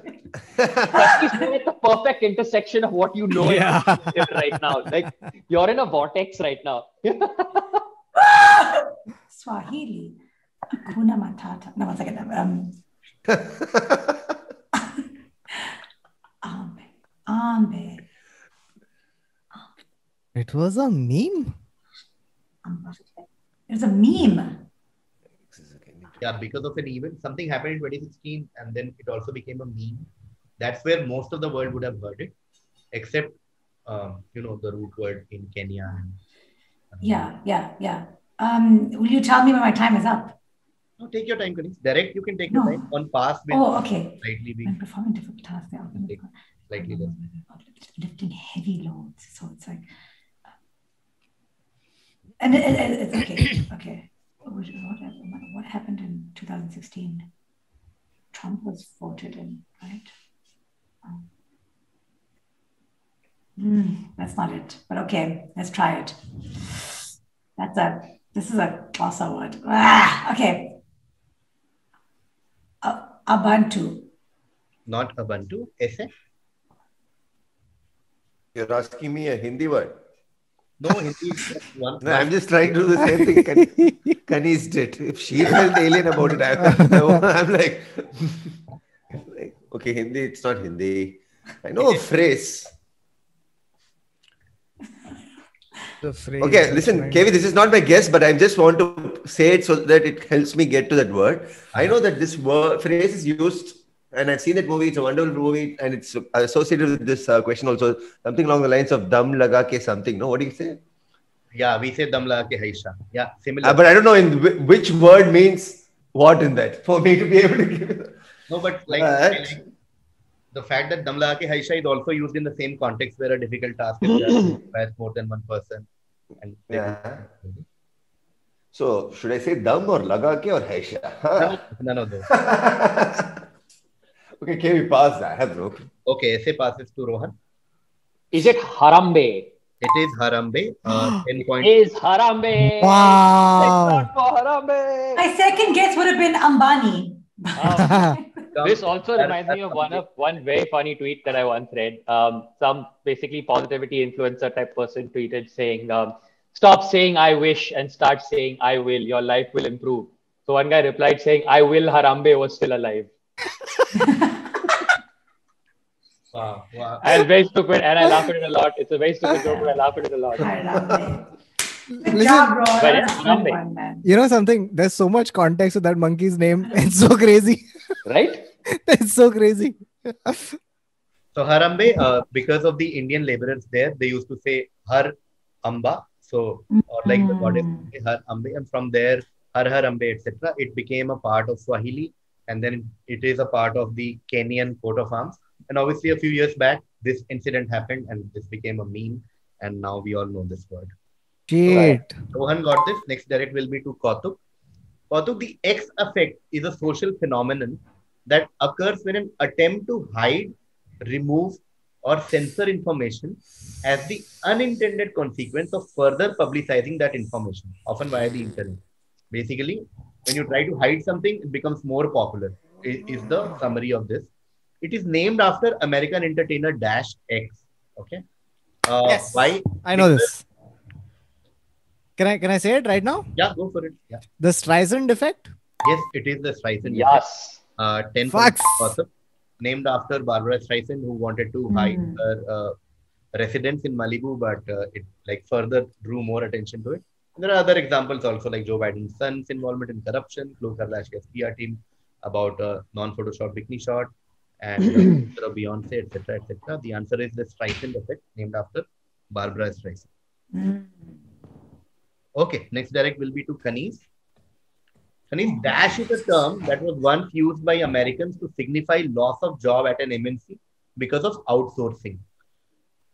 [SPEAKER 5] You're at the perfect intersection of what you know right now. Like you're in a vortex right now.
[SPEAKER 3] Swahili. Hakuna Matata. No, one second. Ambe.
[SPEAKER 4] It was a meme?
[SPEAKER 3] It's a meme.
[SPEAKER 1] Yeah, because of an event, something happened in 2016 and then it also became a meme. That's where most of the world would have heard it, except, the root word in Kenya.
[SPEAKER 3] Yeah. Will you tell me when my time is up?
[SPEAKER 1] No, take your time, Kaneez. Direct, you can take your time. On pass,
[SPEAKER 3] okay.
[SPEAKER 1] Slightly be
[SPEAKER 3] When performing difficult tasks, they often
[SPEAKER 1] slightly less.
[SPEAKER 3] lifting heavy loads. So it's like, and it's okay. Okay. What happened in 2016? Trump was voted in, right? That's not it. But okay, let's try it. This is a Xhosa word. Okay. Ubuntu.
[SPEAKER 1] Not Ubuntu. Esse?
[SPEAKER 2] You're asking me a Hindi word.
[SPEAKER 1] No, Hindi is just one.
[SPEAKER 2] No, I'm just trying to do the same thing Kaneez did. If she felt alien about it, I'm like, okay, Hindi, it's not Hindi. I know a phrase.
[SPEAKER 4] The phrase.
[SPEAKER 2] Okay, listen, KV, this is not my guess, but I just want to say it so that it helps me get to that word. I know that this word phrase is used, and I've seen that movie. It's a wonderful movie, and it's associated with this question also. Something along the lines of "dam laga ke something." No, what do you say?
[SPEAKER 1] Yeah, we say dam laga ke haisha. Yeah, similar.
[SPEAKER 2] But I don't know in which word means what in that for me to be able to give it.
[SPEAKER 1] No, but like the fact that dam laga ke haisha is also used in the same context where a difficult task is requires more than one person. And
[SPEAKER 2] So should I say dam or laga ke or haisha?
[SPEAKER 1] None of those.
[SPEAKER 2] Okay, KV, pass that, bro.
[SPEAKER 1] Okay, essay passes to Rohan.
[SPEAKER 5] Is it Harambe?
[SPEAKER 1] It is Harambe. 10 points.
[SPEAKER 5] Is Harambe.
[SPEAKER 4] Wow.
[SPEAKER 5] It's not for Harambe.
[SPEAKER 3] My second guess would have been Ambani.
[SPEAKER 5] This also reminds me of one very funny tweet that I once read. Some basically positivity influencer type person tweeted saying, "Stop saying I wish and start saying I will. Your life will improve." So one guy replied saying, "I will Harambe was still alive."
[SPEAKER 1] Wow.
[SPEAKER 5] And it's very stupid, and I laugh at it a lot. It's a very stupid joke, but I laugh at it a lot.
[SPEAKER 3] Good job, bro.
[SPEAKER 5] But
[SPEAKER 3] That's
[SPEAKER 5] yeah,
[SPEAKER 3] a fun
[SPEAKER 5] Harambe.
[SPEAKER 3] one, man.
[SPEAKER 4] You know something? There's so much context to that monkey's name. It's so crazy.
[SPEAKER 5] Right?
[SPEAKER 4] It's so crazy.
[SPEAKER 1] So Harambe, because of the Indian laborers there, they used to say Har Amba. So, or like the goddess Har Ambe, and from there, Har Ambe, etc. It became a part of Swahili, and then it is a part of the Kenyan coat of arms. And obviously, a few years back, this incident happened, and this became a meme, and now we all know this word.
[SPEAKER 4] Shit.
[SPEAKER 1] Rohan got this. Next direct will be to Kautuk. Kautuk, the X effect is a social phenomenon that occurs when an attempt to hide, remove, or censor information as the unintended consequence of further publicizing that information, often via the internet. Basically, when you try to hide something, it becomes more popular, is the summary of this. It is named after American entertainer Dash X. Okay.
[SPEAKER 4] Yes.
[SPEAKER 1] Why?
[SPEAKER 4] I know this. Can I say it right now?
[SPEAKER 1] Yeah, go for it. Yeah.
[SPEAKER 4] The Streisand effect?
[SPEAKER 1] Yes, it is the Streisand.
[SPEAKER 5] Yes.
[SPEAKER 1] 10
[SPEAKER 4] Facts.
[SPEAKER 1] Awesome. Named after Barbara Streisand, who wanted to hide her residence in Malibu, but it like further drew more attention to it. And there are other examples also, like Joe Biden's son's involvement in corruption, Khloe Kardashian's PR team about a non-Photoshop bikini shot, and Beyonce, etc., etc. The answer is the Streisand effect, named after Barbara Streisand. Okay, next direct will be to Kaneez. Kaneez, dash is a term that was once used by Americans to signify loss of job at an MNC because of outsourcing.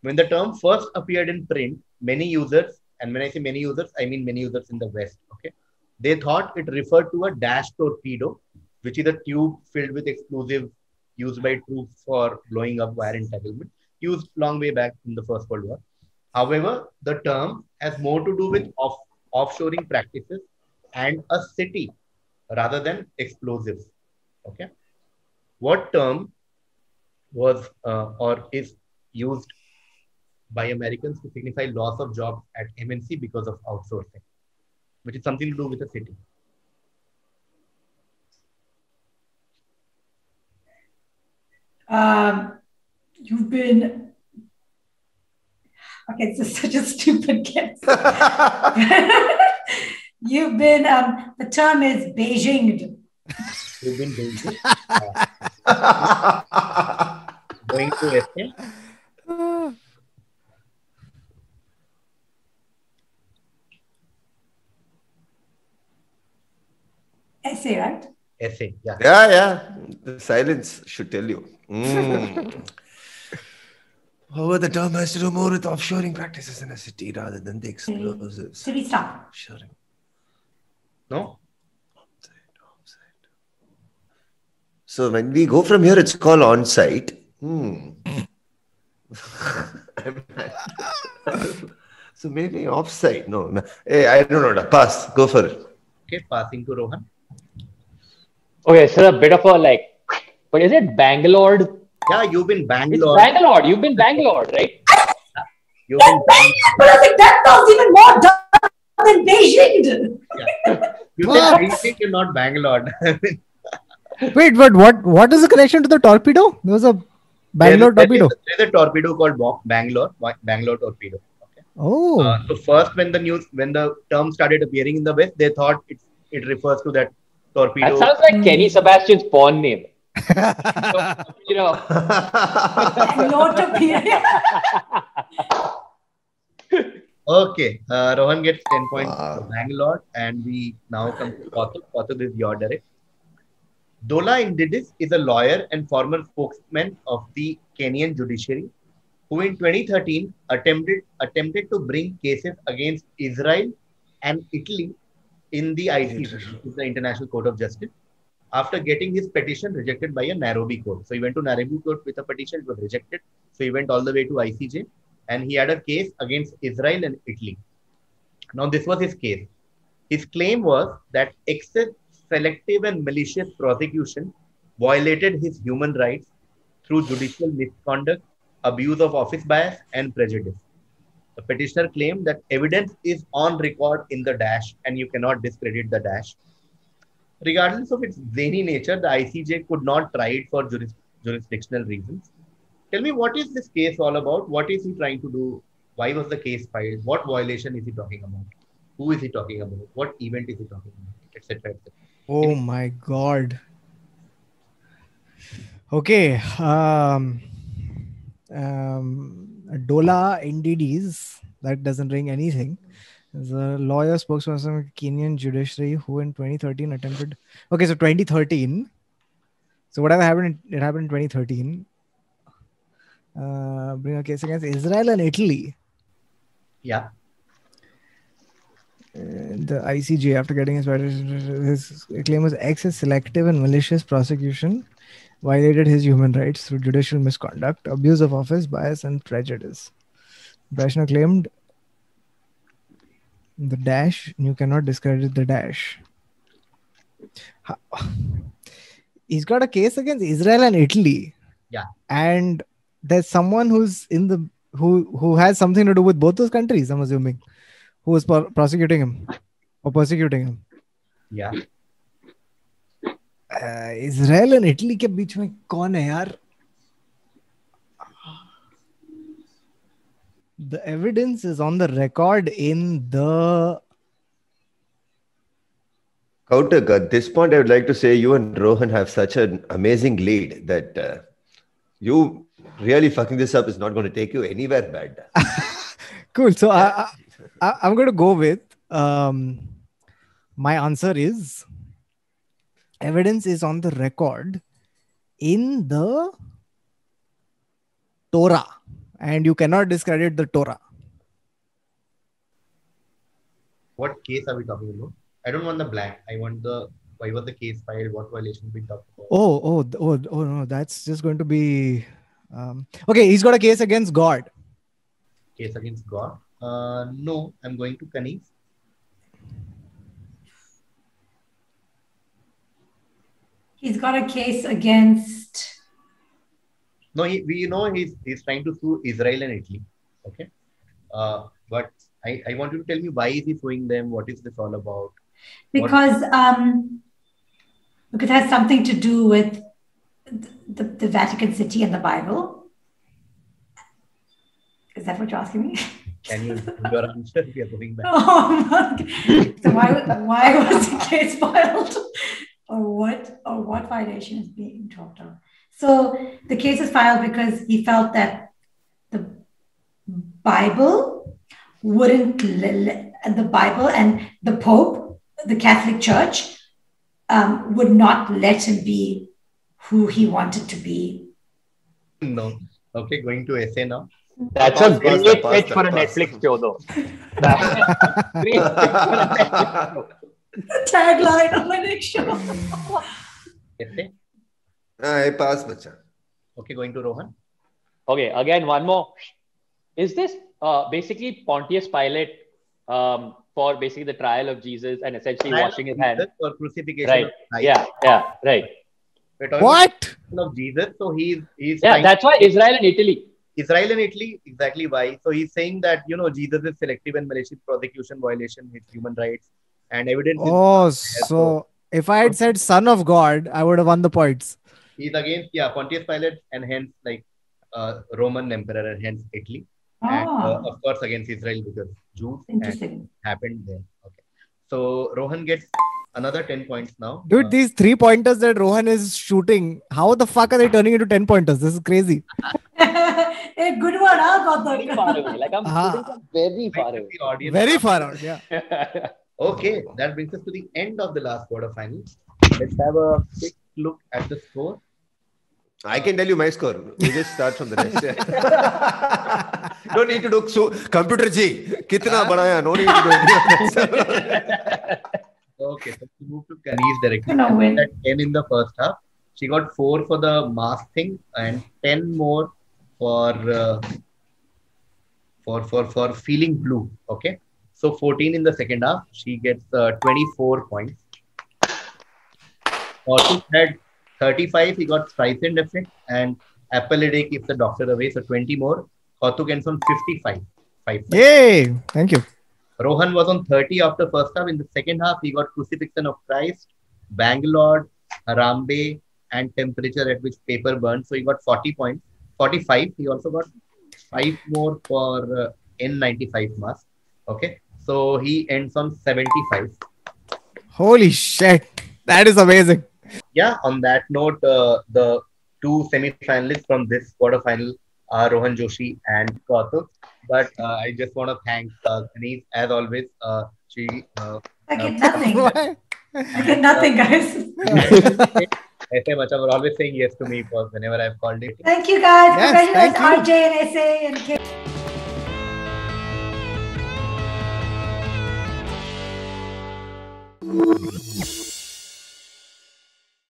[SPEAKER 1] When the term first appeared in print, many users, and when I say many users, I mean many users in the West, okay, they thought it referred to a dash torpedo, which is a tube filled with explosive used by troops for blowing up wire entanglement, used long way back in the First World War. However, the term has more to do with offshoring practices and a city rather than explosives. Okay. What term was or is used by Americans to signify loss of jobs at MNC because of outsourcing, which is something to do with a city?
[SPEAKER 3] You've been... Okay, this is such a stupid guess. You've been, the term is Beijinged.
[SPEAKER 1] You've been Beijing. Going to essay.
[SPEAKER 3] Essay, right?
[SPEAKER 1] Essay, yeah.
[SPEAKER 2] Yeah. The silence should tell you. However, the term has to do more with offshoring practices in a city rather than the explosives.
[SPEAKER 3] City stop.
[SPEAKER 2] Offshoring.
[SPEAKER 1] No?
[SPEAKER 2] So when we go from here, it's called on-site. So maybe offside. No. Hey, I don't know. Pass. Go for it.
[SPEAKER 1] Okay, passing to Rohan.
[SPEAKER 5] Okay, so a bit of a like, but is it Bangalore?
[SPEAKER 1] Yeah, you've been
[SPEAKER 5] It's
[SPEAKER 1] Bangalore.
[SPEAKER 5] Bangalore. You've been Bangalore, right?
[SPEAKER 1] You've been
[SPEAKER 3] But I think that sounds even more dumb than Beijing.
[SPEAKER 1] Yeah. You said Beijing, you're not Bangalore.
[SPEAKER 4] Wait, but what is the connection to the torpedo? There was a Bangalore torpedo.
[SPEAKER 1] There's a torpedo called Bangalore torpedo. Okay.
[SPEAKER 4] Oh.
[SPEAKER 1] So first, when the term started appearing in the West, they thought it refers to that torpedo.
[SPEAKER 5] That sounds like Kenny Sebastian's porn name. So, you know.
[SPEAKER 3] Bangalore torpedo.
[SPEAKER 1] Okay, Rohan gets 10 points for Bangalore, and we now come to Kautuk. Kautuk, this is your direct. Dola Indidis is a lawyer and former spokesman of the Kenyan judiciary, who in 2013 attempted to bring cases against Israel and Italy in the ICJ, which is the International Court of Justice, after getting his petition rejected by a Nairobi court. So he went to Nairobi court with a petition, it was rejected. So he went all the way to ICJ, and he had a case against Israel and Italy. Now, this was his case. His claim was that excess, selective and malicious prosecution violated his human rights through judicial misconduct, abuse of office bias, and prejudice. The petitioner claimed that evidence is on record in the dash and you cannot discredit the dash. Regardless of its zany nature, the ICJ could not try it for jurisdictional reasons. Tell me, what is this case all about? What is he trying to do? Why was the case filed? What violation is he talking about? Who is he talking about? What event is he talking about? Etc. etc.
[SPEAKER 4] Oh my God. Okay. Dola Indidis. That doesn't ring anything. There's a lawyer spokesperson of Kenyan judiciary who in 2013 attempted. Okay, so 2013. So whatever happened, it happened in 2013. Bring a case against Israel and Italy.
[SPEAKER 1] Yeah.
[SPEAKER 4] The ICJ, after getting his claim was excess, selective and malicious prosecution violated his human rights through judicial misconduct, abuse of office, bias, and prejudice. Brashner claimed the dash, you cannot discredit the dash. He's got a case against Israel and Italy.
[SPEAKER 1] Yeah.
[SPEAKER 4] And there's someone who's in the who has something to do with both those countries, I'm assuming, who was prosecuting him or persecuting him.
[SPEAKER 1] Yeah.
[SPEAKER 4] Israel and Italy के बीच में कौन है यार? The evidence is on the record in the...
[SPEAKER 2] Kautuk, at this point, I would like to say you and Rohan have such an amazing lead that you really fucking this up is not going to take you anywhere bad.
[SPEAKER 4] Cool. So I'm going to go with my answer is evidence is on the record in the Torah, and you cannot discredit the Torah.
[SPEAKER 1] What case are we talking about? I don't want the blank. I want the why was the case filed? What violation we talked about?
[SPEAKER 4] Oh no, that's just going to be okay. He's got a case against God.
[SPEAKER 1] Case against God? No, I'm going to Kaneez.
[SPEAKER 3] He's got a case against...
[SPEAKER 1] No, we know he's trying to sue Israel and Italy. Okay. But I want you to tell me, why is he suing them? What is this all about?
[SPEAKER 3] Because it has something to do with the Vatican City and the Bible. Is that what you're asking me?
[SPEAKER 1] Can you do your answer? We are going back.
[SPEAKER 3] Oh my God. So why was the case filed? Or what violation is being talked about? So the case is filed because he felt that the Bible wouldn't, the Bible and the Pope, the Catholic Church, would not let him be who he wanted to be.
[SPEAKER 1] No. Okay, going to essay now.
[SPEAKER 5] That's a great pitch for a Netflix show, though. Great pitch for a Netflix show.
[SPEAKER 3] The tagline of my next show.
[SPEAKER 1] Essay?
[SPEAKER 2] I pass, bacha.
[SPEAKER 1] Okay, going to Rohan.
[SPEAKER 5] Okay, again, one more. Is this basically Pontius Pilate for basically the trial of Jesus and essentially
[SPEAKER 1] Trial
[SPEAKER 5] washing
[SPEAKER 1] of
[SPEAKER 5] his hands.
[SPEAKER 1] Jesus or crucifixion
[SPEAKER 5] Right.
[SPEAKER 1] of Christ.
[SPEAKER 5] Yeah. Right.
[SPEAKER 1] We're talking
[SPEAKER 4] What?
[SPEAKER 1] about the of Jesus. So he's
[SPEAKER 5] Yeah.
[SPEAKER 1] trying
[SPEAKER 5] That's why Israel and Italy.
[SPEAKER 1] Israel and Italy, exactly why. So he's saying that, Jesus is selective and malicious prosecution, violation his human rights, and evidence is
[SPEAKER 4] Oh,
[SPEAKER 1] there.
[SPEAKER 4] so if I had said son of God, I would have won the points.
[SPEAKER 1] He's against, Pontius Pilate, and hence Roman emperor, and hence Italy. And of course against Israel because Jews, and happened there. Okay. So Rohan gets another 10 points now.
[SPEAKER 4] Dude, these 3 pointers that Rohan is shooting, how the fuck are they turning into 10 pointers? This is crazy.
[SPEAKER 3] A good one, huh,
[SPEAKER 5] Very
[SPEAKER 3] Kautuk?
[SPEAKER 5] far away. Like I'm shooting from very far away.
[SPEAKER 1] The audience
[SPEAKER 4] Very far out, yeah.
[SPEAKER 1] Okay, that brings us to the end of the last quarterfinals. Let's have a quick look at the score.
[SPEAKER 2] I can tell you my score. You just start from the rest. Don't need to do so. Computer G, kitna banaya? No need to do any.
[SPEAKER 1] Okay, so we move to Kaneez directly.
[SPEAKER 3] No way.
[SPEAKER 1] She got 10 in the first half. She got 4 for the mask thing and 10 more for feeling blue. Okay, so 14 in the second half. She gets 24 points. Kautuk had 35. He got Streisand effect and apple a day keeps the doctor away. So 20 more. Kautuk ends on 55.
[SPEAKER 4] Yay! Thank you.
[SPEAKER 1] Rohan was on 30 after first half. In the second half, he got Crucifixion of Christ, Bangalore, Harambe, and Temperature at which paper burned. So he got 40 points. 45. He also got 5 more for N95 mask. Okay. So he ends on 75.
[SPEAKER 4] Holy shit. That is amazing.
[SPEAKER 1] Yeah. On that note, the 2 semi-finalists from this quarterfinal are Rohan Joshi and Kautuk. But I just want to thank Kaneez, as always. She
[SPEAKER 3] I get nothing.
[SPEAKER 4] Why?
[SPEAKER 3] I get nothing, guys.
[SPEAKER 1] SA Macha were always saying yes to me for whenever I've called it.
[SPEAKER 3] Thank you, guys.
[SPEAKER 4] Yes,
[SPEAKER 3] Congratulations,
[SPEAKER 4] thank you.
[SPEAKER 3] RJ and SA and K.